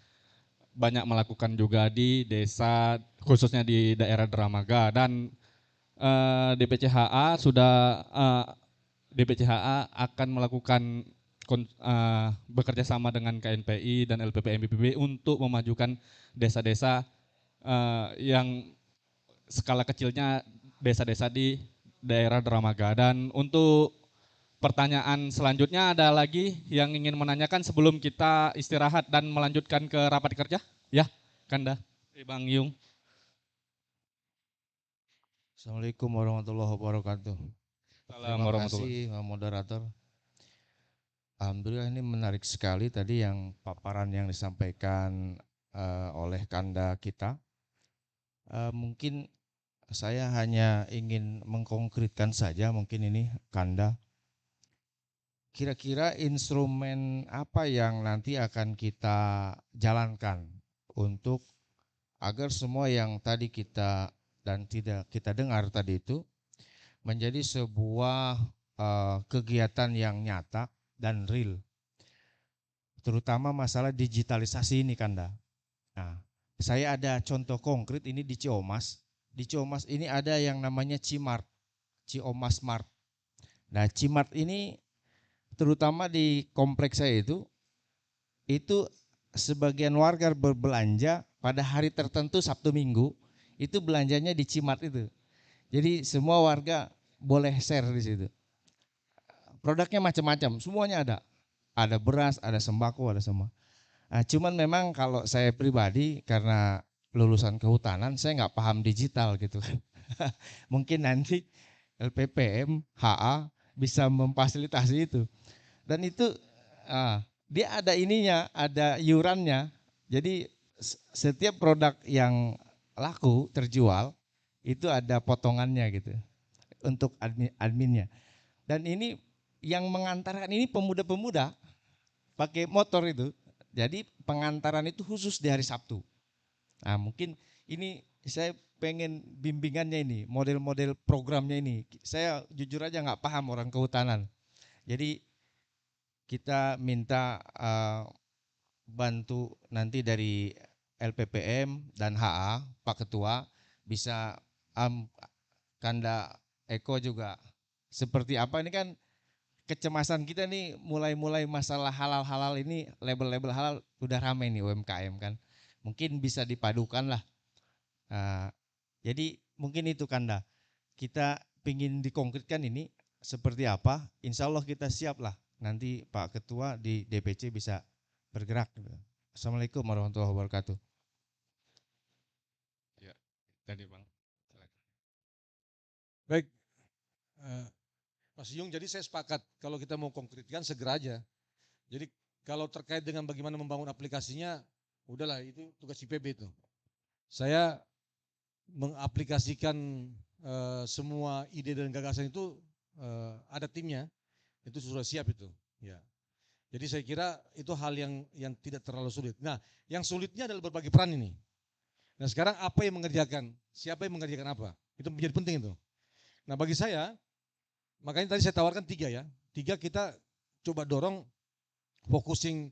[SPEAKER 2] juga di desa khususnya di daerah Dramaga dan DPCHA akan melakukan bekerja sama dengan KNPI dan LPPM BPB untuk memajukan desa-desa yang skala kecilnya desa-desa di daerah Dramaga. Dan untuk pertanyaan selanjutnya ada lagi yang ingin menanyakan sebelum kita istirahat dan melanjutkan ke rapat kerja? Ya, Kanda, Bang Yung.
[SPEAKER 4] Assalamualaikum warahmatullahi wabarakatuh. Terima kasih moderator. Alhamdulillah ini menarik sekali tadi yang paparan yang disampaikan oleh Kanda kita. Mungkin saya hanya ingin mengkonkretkan saja mungkin ini Kanda. Kira-kira instrumen apa yang nanti akan kita jalankan untuk agar semua yang tadi kita dan tidak kita dengar tadi itu menjadi sebuah kegiatan yang nyata dan real, terutama masalah digitalisasi ini Kanda. Nah, saya ada contoh konkret ini di Ciomas. Di Ciomas ini ada yang namanya Cimart, Ciomas Mart. Nah, Cimart ini terutama di kompleks saya itu sebagian warga berbelanja pada hari tertentu Sabtu Minggu, itu belanjanya di Cimart itu. Jadi semua warga boleh share di situ. Produknya macam-macam, semuanya ada. Ada beras, ada sembako, ada semua. Nah, cuman memang kalau saya pribadi karena lulusan kehutanan, saya nggak paham digital gitu kan. Mungkin nanti LPPM, HA bisa memfasilitasi itu. Dan itu dia ada ininya, ada iurannya. Jadi setiap produk yang laku terjual itu ada potongannya gitu untuk adminnya. Dan ini yang mengantarkan ini pemuda-pemuda pakai motor itu. Jadi pengantaran itu khusus di hari Sabtu. Nah, mungkin ini saya pengen bimbingannya ini, model-model programnya ini. Saya jujur aja nggak paham orang kehutanan. Jadi kita minta bantu nanti dari LPPM dan HA, Pak Ketua, bisa Kanda Eko juga. Seperti apa ini kan kecemasan kita nih mulai masalah halal-halal ini, label-label halal udah ramai nih UMKM kan. Mungkin bisa dipadukan lah. Jadi mungkin itu Kanda. Kita pingin dikonkretkan ini seperti apa, insya Allah kita siap lah. Nanti Pak Ketua di DPC bisa bergerak. Assalamualaikum warahmatullahi wabarakatuh.
[SPEAKER 2] Ya, tadi Bang.
[SPEAKER 3] Baik, Mas Yung, jadi saya sepakat kalau kita mau konkretkan segera aja. Jadi kalau terkait dengan bagaimana membangun aplikasinya, udahlah itu tugas IPB itu. Saya mengaplikasikan semua ide dan gagasan itu ada timnya, itu sudah siap itu. Ya. Jadi saya kira itu hal yang tidak terlalu sulit. Nah, yang sulitnya adalah berbagi peran ini. Nah, sekarang apa yang mengerjakan? Siapa yang mengerjakan apa? Itu menjadi penting itu. Nah, bagi saya, makanya tadi saya tawarkan 3 ya. 3 kita coba dorong focusing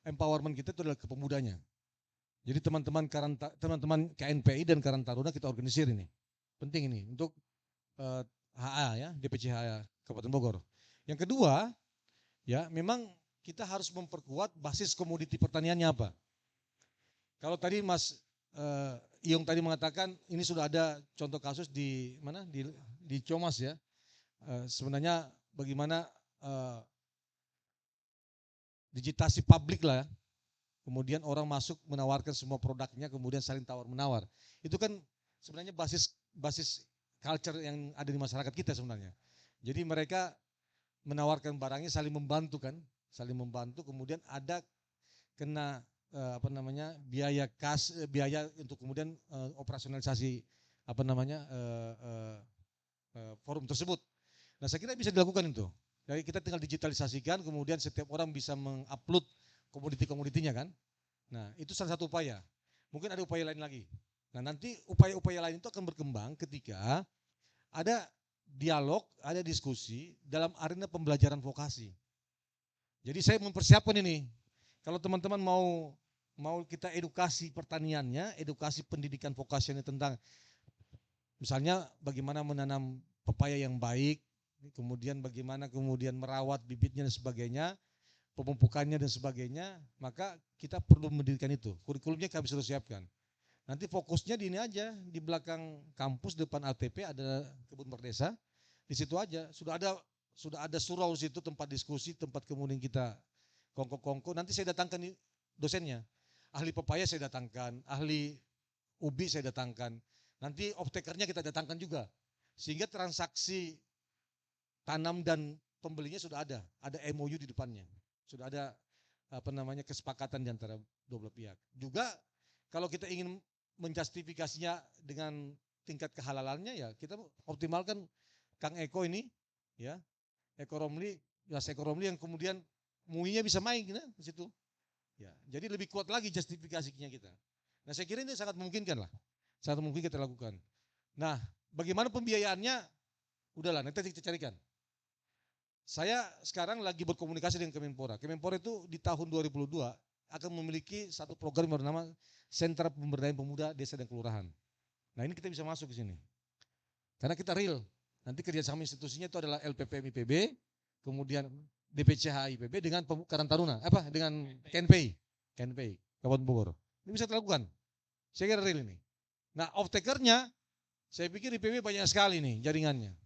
[SPEAKER 3] empowerment kita itu adalah ke pemudanya. Jadi teman-teman KNPI dan Karang Taruna kita organisir ini. Penting ini untuk HA ya, DPC HA Kabupaten Bogor. Yang kedua, ya memang kita harus memperkuat basis komoditi pertaniannya apa. Kalau tadi Mas Iyong tadi mengatakan ini sudah ada contoh kasus di mana di Ciomas ya. Sebenarnya bagaimana digitasi publik lah, kemudian orang masuk menawarkan semua produknya, kemudian saling tawar menawar. Itu kan sebenarnya basis culture yang ada di masyarakat kita sebenarnya. Jadi mereka menawarkan barangnya saling membantu kan, saling membantu, kemudian ada kena biaya kas, biaya untuk kemudian operasionalisasi forum tersebut. Nah, saya kira bisa dilakukan itu. Jadi kita tinggal digitalisasikan, kemudian setiap orang bisa mengupload komoditi-komoditinya kan. Nah, itu salah satu upaya. Mungkin ada upaya lain lagi. Nah, nanti upaya-upaya lain itu akan berkembang ketika ada dialog, ada diskusi dalam arena pembelajaran vokasi. Jadi saya mempersiapkan ini. Kalau teman-teman mau kita edukasi pertaniannya, edukasi pendidikan vokasional tentang misalnya bagaimana menanam pepaya yang baik, kemudian bagaimana kemudian merawat bibitnya dan sebagainya, pemupukannya dan sebagainya, maka kita perlu mendirikan itu. Kurikulumnya kami sudah siapkan. Nanti fokusnya di ini aja, di belakang kampus depan ATP ada kebun berdesa, di situ aja sudah ada surau situ, tempat diskusi, tempat kemudian kita kongko-kongko. Nanti saya datangkan dosennya, ahli pepaya saya datangkan, ahli ubi saya datangkan, nanti off-takernya kita datangkan juga, sehingga transaksi tanam dan pembelinya sudah ada MOU di depannya, sudah ada kesepakatan di antara dua belah pihak. Juga kalau kita ingin menjustifikasinya dengan tingkat kehalalannya, ya kita optimalkan Kang Eko ini, ya Eko Romli yang kemudian MUI-nya bisa main gitu, di situ. Ya, jadi lebih kuat lagi justifikasinya kita. Nah, saya kira ini sangat memungkinkan lah, sangat mungkin kita lakukan. Nah, bagaimana pembiayaannya? Udahlah, nanti kita carikan. Saya sekarang lagi berkomunikasi dengan Kemenpora. Kemenpora itu di tahun 2022 akan memiliki satu program yang bernama Sentra Pemberdayaan Pemuda Desa dan Kelurahan. Nah ini kita bisa masuk ke sini. Karena kita real. Nanti kerjasama institusinya itu adalah LPPM IPB, kemudian DPCH IPB dengan Karang Taruna, dengan KNPI, Kabupaten Bogor. Ini bisa dilakukan. Saya kira real ini. Nah off takernya, saya pikir IPB banyak sekali nih jaringannya.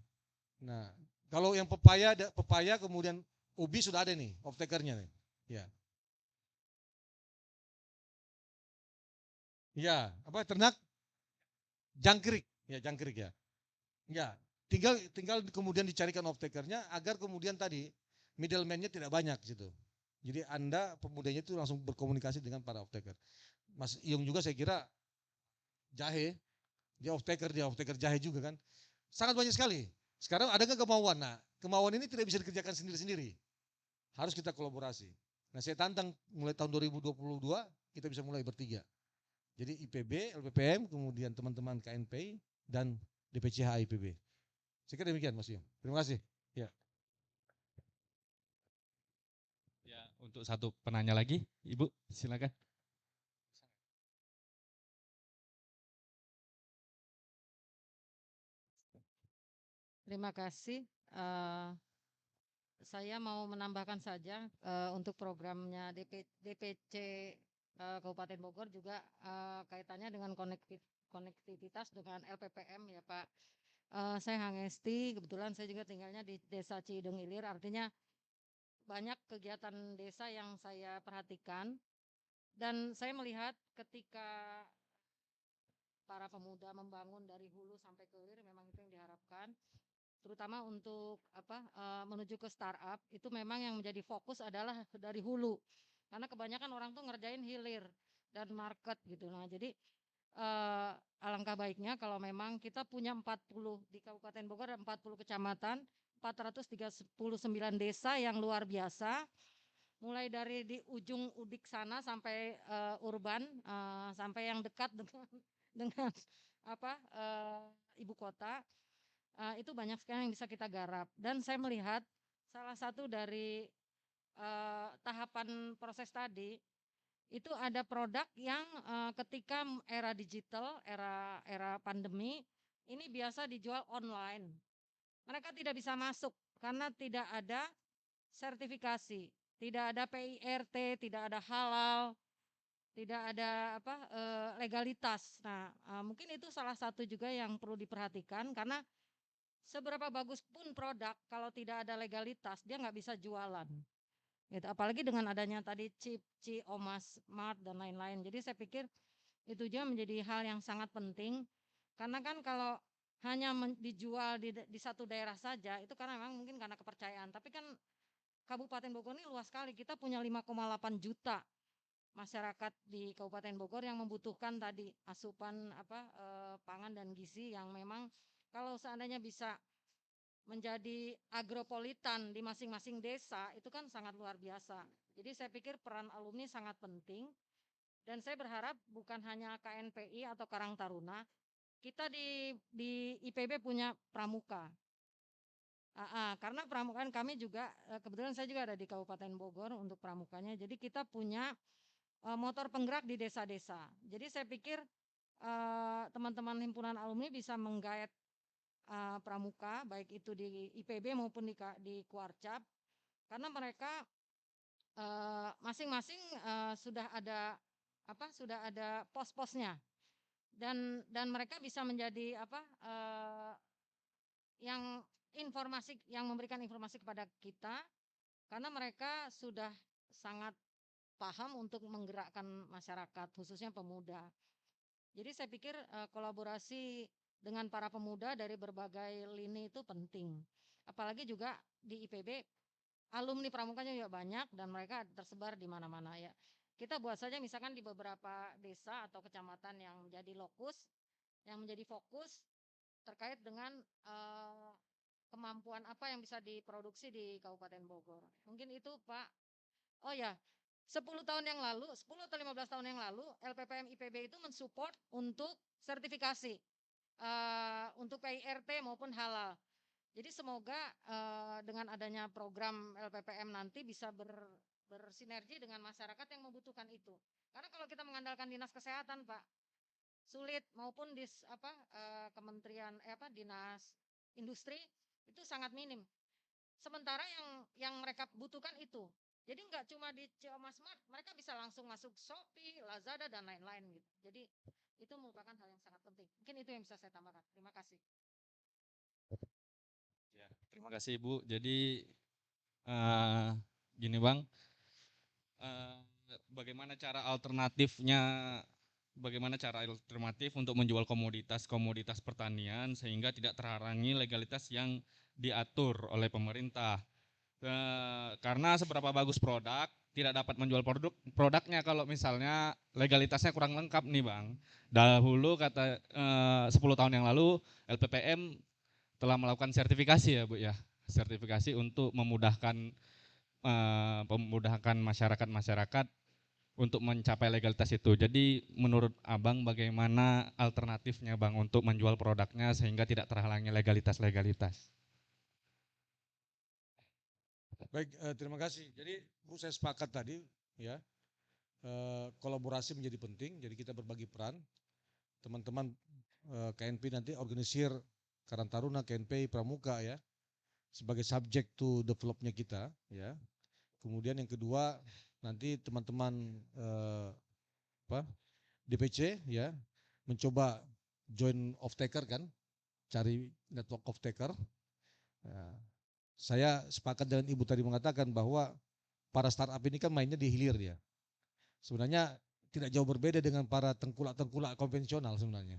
[SPEAKER 3] Nah kalau yang pepaya kemudian ubi sudah ada nih off takernya nih. Ya. Ya, ternak jangkrik, ya. Ya, tinggal kemudian dicarikan off takernya agar kemudian tadi middleman-nya tidak banyak gitu. Jadi Anda pemudanya itu langsung berkomunikasi dengan para off taker. Mas Iung juga saya kira jahe, dia off taker jahe juga kan. Sangat banyak sekali. Sekarang ada nggak kemauan? Nah, kemauan ini tidak bisa dikerjakan sendiri-sendiri. Harus kita kolaborasi. Nah, saya tantang mulai tahun 2022 kita bisa mulai bertiga. Jadi IPB, LPPM, kemudian teman-teman KNPI dan DPCH IPB. Saya kira demikian Mas Iung. Terima kasih. Ya.
[SPEAKER 2] Ya, untuk satu penanya lagi, Ibu, silakan.
[SPEAKER 5] Terima kasih. Saya mau menambahkan saja untuk programnya DPC Kabupaten Bogor juga kaitannya dengan konektivitas dengan LPPM ya Pak. Saya Hangesti, kebetulan saya juga tinggalnya di Desa Cideng Ilir, artinya banyak kegiatan desa yang saya perhatikan dan saya melihat ketika para pemuda membangun dari hulu sampai ke hilir memang itu yang diharapkan. Terutama untuk menuju ke startup itu memang yang menjadi fokus adalah dari hulu karena kebanyakan orang tuh ngerjain hilir dan market gitu. Nah jadi alangkah baiknya kalau memang kita punya 40 di Kabupaten Bogor ada 40 kecamatan, 439 desa yang luar biasa, mulai dari di ujung udik sana sampai urban, sampai yang dekat dengan ibu kota. Itu banyak sekali yang bisa kita garap dan saya melihat salah satu dari tahapan proses tadi itu ada produk yang ketika era digital, era pandemi ini biasa dijual online. Mereka tidak bisa masuk karena tidak ada sertifikasi, tidak ada PIRT, tidak ada halal, tidak ada legalitas. Nah, mungkin itu salah satu juga yang perlu diperhatikan karena seberapa bagus pun produk kalau tidak ada legalitas dia nggak bisa jualan. Gitu. Apalagi dengan adanya tadi chip, Omas, Smart dan lain-lain. Jadi saya pikir itu juga menjadi hal yang sangat penting karena kan kalau hanya dijual di satu daerah saja itu karena memang mungkin karena kepercayaan. Tapi kan Kabupaten Bogor ini luas sekali. Kita punya 5,8 juta masyarakat di Kabupaten Bogor yang membutuhkan tadi asupan pangan dan gizi yang memang kalau seandainya bisa menjadi agropolitan di masing-masing desa itu kan sangat luar biasa. Jadi saya pikir peran alumni sangat penting dan saya berharap bukan hanya KNPI atau Karang Taruna, kita di IPB punya pramuka. Karena pramukaan kami juga kebetulan saya juga ada di Kabupaten Bogor untuk pramukanya. Jadi kita punya motor penggerak di desa-desa. Jadi saya pikir teman-teman himpunan alumni bisa menggait pramuka baik itu di IPB maupun di Kuarcap karena mereka masing-masing sudah ada pos-posnya dan mereka bisa menjadi yang memberikan informasi kepada kita karena mereka sudah sangat paham untuk menggerakkan masyarakat khususnya pemuda. Jadi saya pikir kolaborasi dengan para pemuda dari berbagai lini itu penting. Apalagi juga di IPB alumni pramukanya juga banyak dan mereka tersebar di mana-mana ya. Kita buat saja misalkan di beberapa desa atau kecamatan yang menjadi lokus, yang menjadi fokus terkait dengan kemampuan apa yang bisa diproduksi di Kabupaten Bogor. Mungkin itu Pak. Oh ya, 10 tahun yang lalu, 10 atau 15 tahun yang lalu, LPPM IPB itu mensupport untuk sertifikasi, untuk PIRT maupun halal. Jadi semoga dengan adanya program LPPM nanti bisa bersinergi dengan masyarakat yang membutuhkan itu. Karena kalau kita mengandalkan dinas kesehatan, Pak, sulit, maupun kementerian dinas industri itu sangat minim. Sementara yang mereka butuhkan itu. Jadi nggak cuma di Ciamas Mart, mereka bisa langsung masuk Shopee, Lazada dan lain-lain gitu. Jadi itu merupakan hal yang sangat penting. Mungkin itu yang bisa saya tambahkan. Terima kasih.
[SPEAKER 2] Ya, terima kasih Ibu. Jadi eh, gini Bang, eh, bagaimana cara alternatifnya, bagaimana cara alternatif untuk menjual komoditas-komoditas pertanian sehingga tidak terhalangi legalitas yang diatur oleh pemerintah. Karena seberapa bagus produk, tidak dapat menjual produknya kalau misalnya legalitasnya kurang lengkap nih Bang. Dahulu kata 10 tahun yang lalu LPPM telah melakukan sertifikasi ya Bu ya. Sertifikasi untuk memudahkan masyarakat-masyarakat untuk mencapai legalitas itu. Jadi menurut Abang bagaimana alternatifnya Bang untuk menjual produknya sehingga tidak terhalangi legalitas-legalitas?
[SPEAKER 3] Baik, terima kasih. Jadi Bu, saya sepakat tadi ya, kolaborasi menjadi penting. Jadi kita berbagi peran. Teman-teman KNP nanti organisir Karang Taruna, KNP, Pramuka ya, sebagai subject to developnya kita ya. Kemudian yang kedua nanti teman-teman DPC ya mencoba join off taker kan, cari network off taker. Nah, saya sepakat dengan Ibu tadi mengatakan bahwa para startup ini kan mainnya di hilir ya. Sebenarnya tidak jauh berbeda dengan para tengkulak-tengkulak konvensional sebenarnya.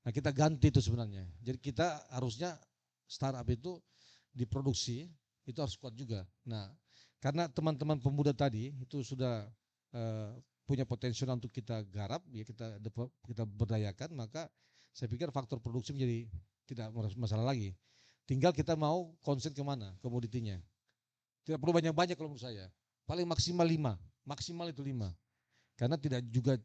[SPEAKER 3] Nah kita ganti itu sebenarnya. Jadi kita harusnya startup itu diproduksi itu harus kuat juga. Nah karena teman-teman pemuda tadi itu sudah punya potensial untuk kita garap, ya kita berdayakan, maka saya pikir faktor produksi menjadi tidak masalah lagi. Tinggal kita mau konsen kemana komoditinya. Tidak perlu banyak-banyak kalau menurut saya. Paling maksimal 5, maksimal itu 5. Karena tidak juga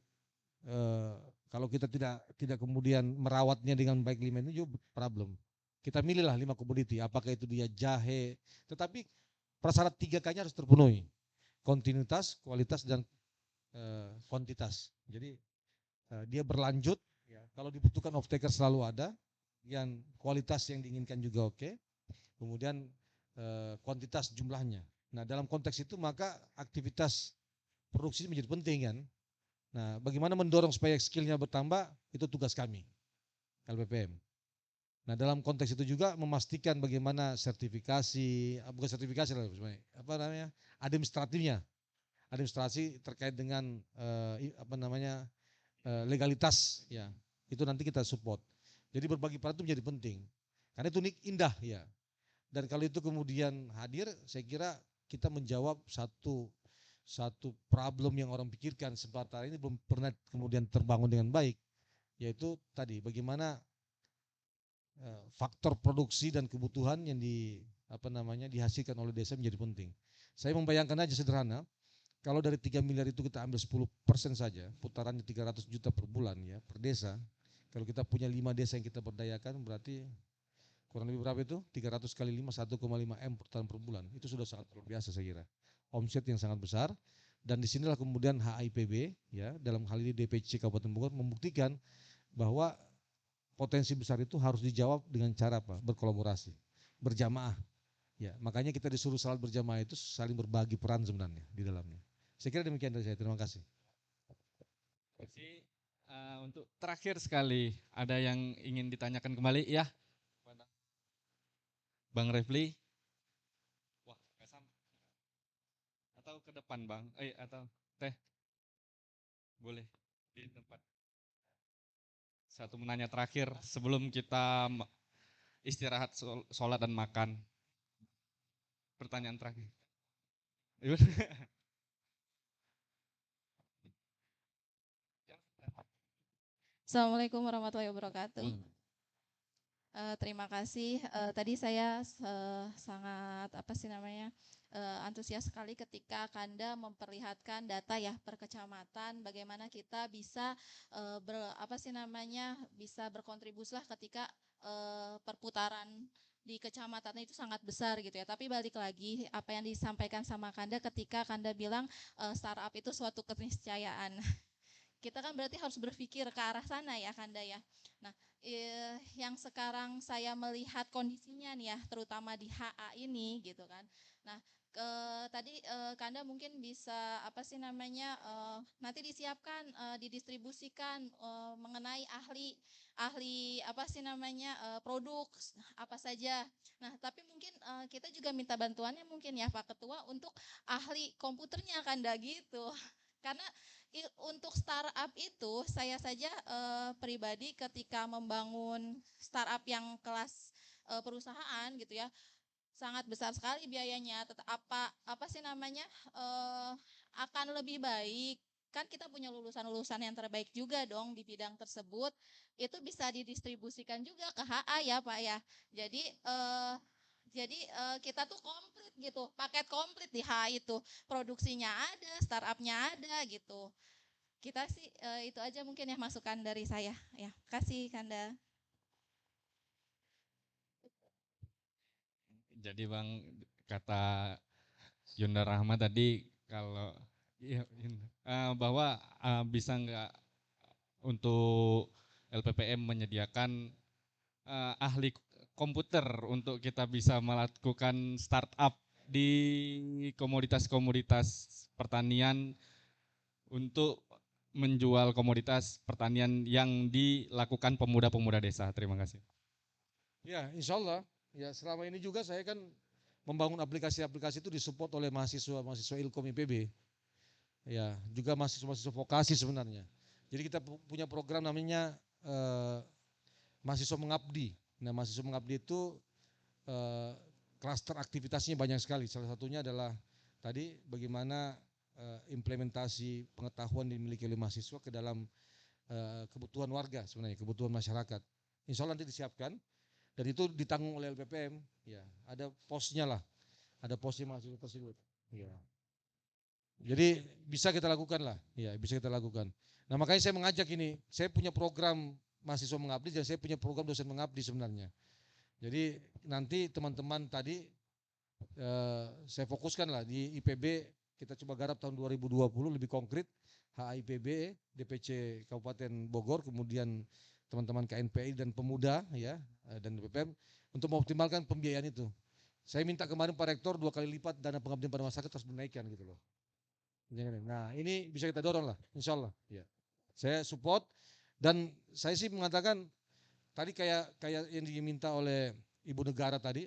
[SPEAKER 3] kalau kita tidak kemudian merawatnya dengan baik 5 itu juga problem. Kita milihlah 5 komoditi, apakah itu dia jahe, tetapi prasyarat 3K-nya harus terpenuhi. Kontinuitas, kualitas dan kuantitas. Jadi dia berlanjut, ya. Kalau dibutuhkan off taker selalu ada, yang kualitas yang diinginkan juga oke. Kemudian kuantitas jumlahnya. Nah dalam konteks itu maka aktivitas produksi menjadi penting kan. Nah bagaimana mendorong supaya skillnya bertambah itu tugas kami LPPM. Nah dalam konteks itu juga memastikan bagaimana sertifikasi, bukan sertifikasi lah, apa namanya, administrasi terkait dengan legalitas ya, itu nanti kita support. Jadi berbagi peran itu menjadi penting karena itu indah ya. Dan kalau itu kemudian hadir, saya kira kita menjawab satu problem yang orang pikirkan sebentar ini belum pernah kemudian terbangun dengan baik, yaitu tadi bagaimana faktor produksi dan kebutuhan yang dihasilkan oleh desa menjadi penting. Saya membayangkan aja sederhana, kalau dari 3 miliar itu kita ambil 10% saja, putarannya 300 juta per bulan ya, per desa. Kalau kita punya 5 desa yang kita berdayakan berarti kurang lebih berapa itu? 300 kali 5, 1,5 M per tahun per bulan. Itu sudah sangat luar biasa saya kira. Omset yang sangat besar. Dan disinilah kemudian HIPB, ya, dalam hal ini DPC Kabupaten Bogor membuktikan bahwa potensi besar itu harus dijawab dengan cara apa? Berkolaborasi, berjamaah. Ya, makanya kita disuruh salat berjamaah itu saling berbagi peran sebenarnya di dalamnya. Saya kira demikian dari saya. Terima kasih.
[SPEAKER 2] Untuk terakhir sekali, ada yang ingin ditanyakan kembali ya? Bang Refli, wah, atau ke depan Bang, atau Teh, boleh di tempat. Satu menanya terakhir sebelum kita istirahat, sholat dan makan. Pertanyaan terakhir.
[SPEAKER 6] Assalamualaikum warahmatullahi wabarakatuh. Terima kasih. Tadi saya sangat antusias sekali ketika Kanda memperlihatkan data ya per kecamatan, bagaimana kita bisa bisa berkontribusi lah ketika perputaran di kecamatan itu sangat besar gitu ya. Tapi balik lagi apa yang disampaikan sama Kanda ketika Kanda bilang startup itu suatu keniscayaan. Kita kan berarti harus berpikir ke arah sana ya Kanda ya. Nah, yang sekarang saya melihat kondisinya nih ya, terutama di HA ini gitu kan. Nah, tadi Kanda mungkin bisa apa sih namanya nanti disiapkan didistribusikan mengenai ahli apa sih namanya produk apa saja. Nah, tapi mungkin kita juga minta bantuannya mungkin ya Pak Ketua untuk ahli komputernya Kanda gitu. Karena untuk startup itu saya saja pribadi ketika membangun startup yang kelas perusahaan gitu ya sangat besar sekali biayanya. Apa sih namanya akan lebih baik kan kita punya lulusan-lulusan yang terbaik juga dong di bidang tersebut itu bisa didistribusikan juga ke HA ya Pak ya. Jadi kita tuh komplit gitu, paket komplit di HA itu produksinya ada, startupnya ada gitu. Kita sih itu aja mungkin ya masukan dari saya ya. Kasih Kanda.
[SPEAKER 2] Jadi Bang, kata Yunda Rahma tadi kalau iya, bahwa bisa nggak untuk LPPM menyediakan ahli komputer untuk kita bisa melakukan startup di komoditas-komoditas pertanian untuk menjual komoditas pertanian yang dilakukan pemuda-pemuda desa. Terima kasih.
[SPEAKER 3] Ya, insya Allah. Ya, selama ini juga saya kan membangun aplikasi-aplikasi itu disupport oleh mahasiswa Ilkom IPB. Ya, juga mahasiswa-mahasiswa vokasi sebenarnya. Jadi kita punya program namanya mahasiswa mengabdi. Nah, mahasiswa mengabdi itu klaster aktivitasnya banyak sekali. Salah satunya adalah tadi bagaimana implementasi pengetahuan dimiliki oleh mahasiswa ke dalam kebutuhan warga sebenarnya, kebutuhan masyarakat. Insya Allah nanti disiapkan dan itu ditanggung oleh LPPM. Ya, ada posnya lah, ada posnya mahasiswa tersebut. Ya. Jadi bisa kita lakukan lah, ya bisa kita lakukan. Nah makanya saya mengajak ini, saya punya program mahasiswa mengabdi dan saya punya program dosen mengabdi sebenarnya. Jadi nanti teman-teman tadi saya fokuskan lah di IPB kita coba garap tahun 2020 lebih konkret HIPB, DPC Kabupaten Bogor, kemudian teman-teman KNPI dan pemuda ya dan BPM untuk mengoptimalkan pembiayaan itu. Saya minta kemarin Pak Rektor 2 kali lipat dana pengabdian pada masyarakat harus dinaikkan gitu loh. Nah ini bisa kita dorong lah, insya Allah. Ya. Saya support dan saya sih mengatakan tadi kayak yang diminta oleh Ibu Negara tadi,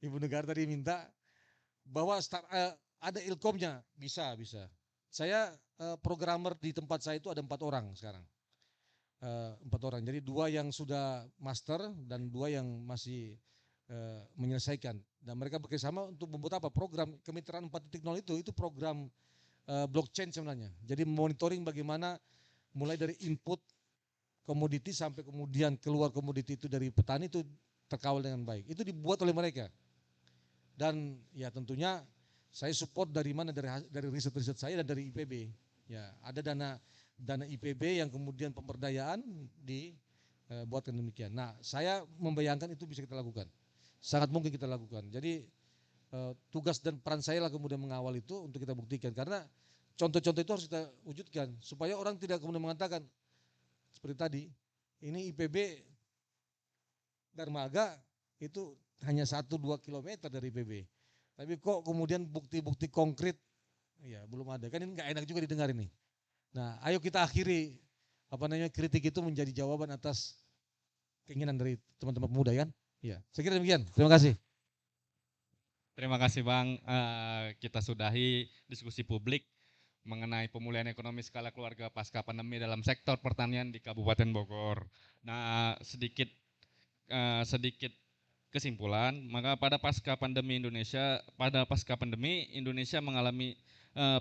[SPEAKER 3] Ibu Negara tadi minta bahwa ada ilkomnya, bisa. Saya programmer di tempat saya itu ada 4 orang sekarang, 4 orang. Jadi 2 yang sudah master dan 2 yang masih menyelesaikan. Dan mereka bekerjasama untuk membuat apa? Program kemitraan 4.0 itu program blockchain sebenarnya. Jadi monitoring bagaimana mulai dari input komoditi sampai kemudian keluar komoditi itu dari petani itu terkawal dengan baik. Itu dibuat oleh mereka. Dan ya tentunya saya support dari mana dari riset-riset saya dan dari IPB. Ya, ada dana IPB yang kemudian pemberdayaan dibuatkan demikian. Nah, saya membayangkan itu bisa kita lakukan. Sangat mungkin kita lakukan. Jadi tugas dan peran saya lah kemudian mengawal itu untuk kita buktikan. Karena contoh-contoh itu harus kita wujudkan supaya orang tidak kemudian mengatakan seperti tadi, ini IPB Dermaga itu hanya 1-2 kilometer dari IPB. Tapi kok kemudian bukti-bukti konkret ya belum ada. Kan ini nggak enak juga didengar ini. Nah, ayo kita akhiri kritik itu menjadi jawaban atas keinginan dari teman-teman pemuda kan? Ya, saya kira demikian. Terima kasih.
[SPEAKER 2] Terima kasih Bang. Kita sudahi diskusi publik mengenai pemulihan ekonomi skala keluarga pasca pandemi dalam sektor pertanian di Kabupaten Bogor. Nah, sedikit kesimpulan, maka pada pasca pandemi Indonesia mengalami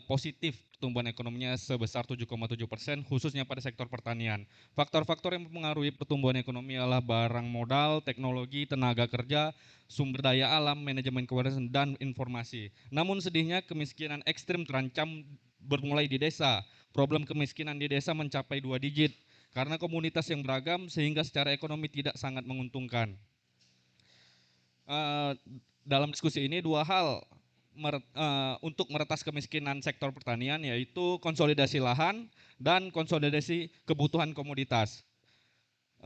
[SPEAKER 2] positif pertumbuhan ekonominya sebesar 7,7%, khususnya pada sektor pertanian. Faktor-faktor yang mempengaruhi pertumbuhan ekonomi adalah barang modal, teknologi, tenaga kerja, sumber daya alam, manajemen keuangan, dan informasi. Namun sedihnya kemiskinan ekstrim terancam bermulai di desa. Problem kemiskinan di desa mencapai 2 digit. karena komunitas yang beragam sehingga secara ekonomi tidak sangat menguntungkan. Dalam diskusi ini dua hal untuk meretas kemiskinan sektor pertanian, yaitu konsolidasi lahan dan konsolidasi kebutuhan komoditas.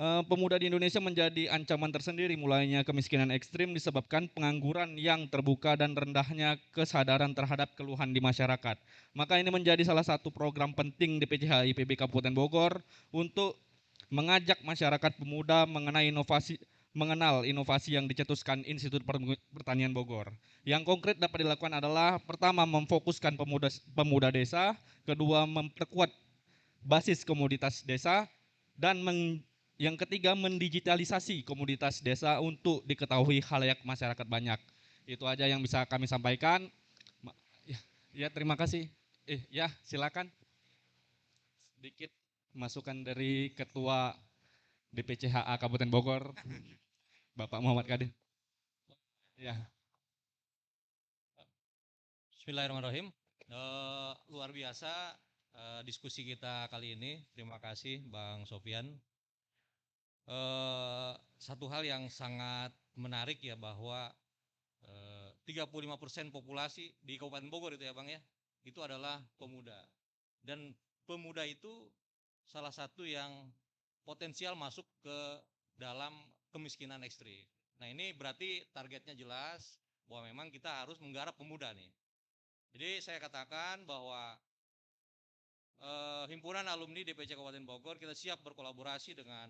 [SPEAKER 2] Pemuda di Indonesia menjadi ancaman tersendiri mulainya kemiskinan ekstrim disebabkan pengangguran yang terbuka dan rendahnya kesadaran terhadap keluhan di masyarakat. Maka ini menjadi salah satu program penting DPCH IPB Kabupaten Bogor untuk mengajak masyarakat pemuda mengenal inovasi yang dicetuskan Institut Pertanian Bogor. Yang konkret dapat dilakukan adalah pertama memfokuskan pemuda desa, kedua memperkuat basis komoditas desa, dan yang ketiga mendigitalisasi komoditas desa untuk diketahui khalayak masyarakat banyak. Itu aja yang bisa kami sampaikan. Ya terima kasih. Ya silakan. Sedikit masukan dari Ketua DPCHA Kabupaten Bogor, Bapak Muhammad Kadir. Ya.
[SPEAKER 7] Bismillahirrahmanirrahim. Luar biasa diskusi kita kali ini. Terima kasih Bang Sofyan. Satu hal yang sangat menarik ya, bahwa 35% populasi di Kabupaten Bogor itu ya Bang ya, itu adalah pemuda. Dan pemuda itu salah satu yang potensial masuk ke dalam kemiskinan ekstrim. Nah ini berarti targetnya jelas bahwa memang kita harus menggarap pemuda nih. Jadi saya katakan bahwa Himpunan Alumni DPC Kabupaten Bogor kita siap berkolaborasi dengan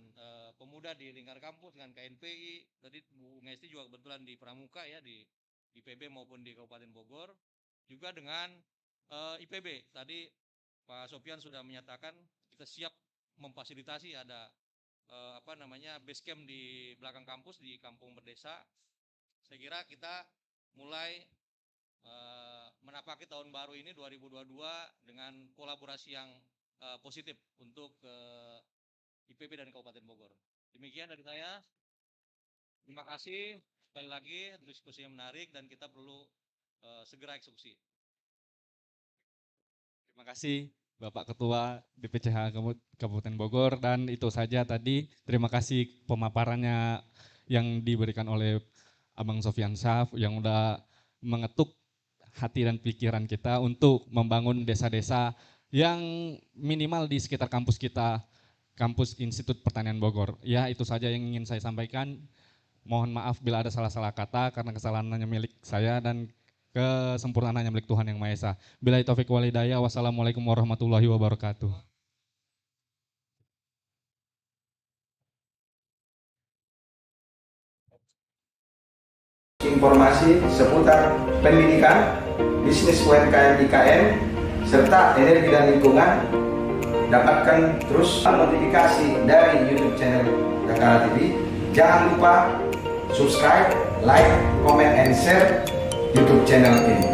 [SPEAKER 7] pemuda di lingkar kampus, dengan KNPI. Tadi Bu Ngesti juga kebetulan di Pramuka ya, di IPB maupun di Kabupaten Bogor. Juga dengan IPB. Tadi Pak Sofyan sudah menyatakan kita siap memfasilitasi ada base camp di belakang kampus di Kampung Berdesa. Saya kira kita mulai menapaki tahun baru ini 2022 dengan kolaborasi yang positif untuk IPB dan Kabupaten Bogor. Demikian dari saya. Terima kasih sekali lagi, diskusi yang menarik dan kita perlu segera eksekusi.
[SPEAKER 2] Terima kasih Bapak Ketua DPCH Kabupaten Bogor, dan itu saja tadi. Terima kasih pemaparannya yang diberikan oleh Abang Sofyan Syaf yang udah mengetuk hati dan pikiran kita untuk membangun desa-desa yang minimal di sekitar kampus kita, kampus Institut Pertanian Bogor. Ya itu saja yang ingin saya sampaikan. Mohon maaf bila ada salah-salah kata karena kesalahannya milik saya dan kesempurnaannya milik Tuhan Yang Maha Esa. Billahi taufiq wal hidayah. Wassalamualaikum warahmatullahi wabarakatuh.
[SPEAKER 1] Informasi seputar pendidikan, bisnis UMKM IKN, serta energi dan lingkungan, dapatkan terus notifikasi dari YouTube channel Kakara TV. Jangan lupa subscribe, like, comment, and share YouTube channel ini.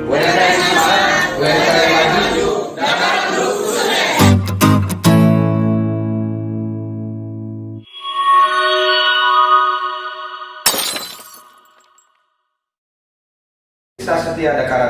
[SPEAKER 1] UMKM semangat, UMKM maju, dapat terus sukses. Setia Dakar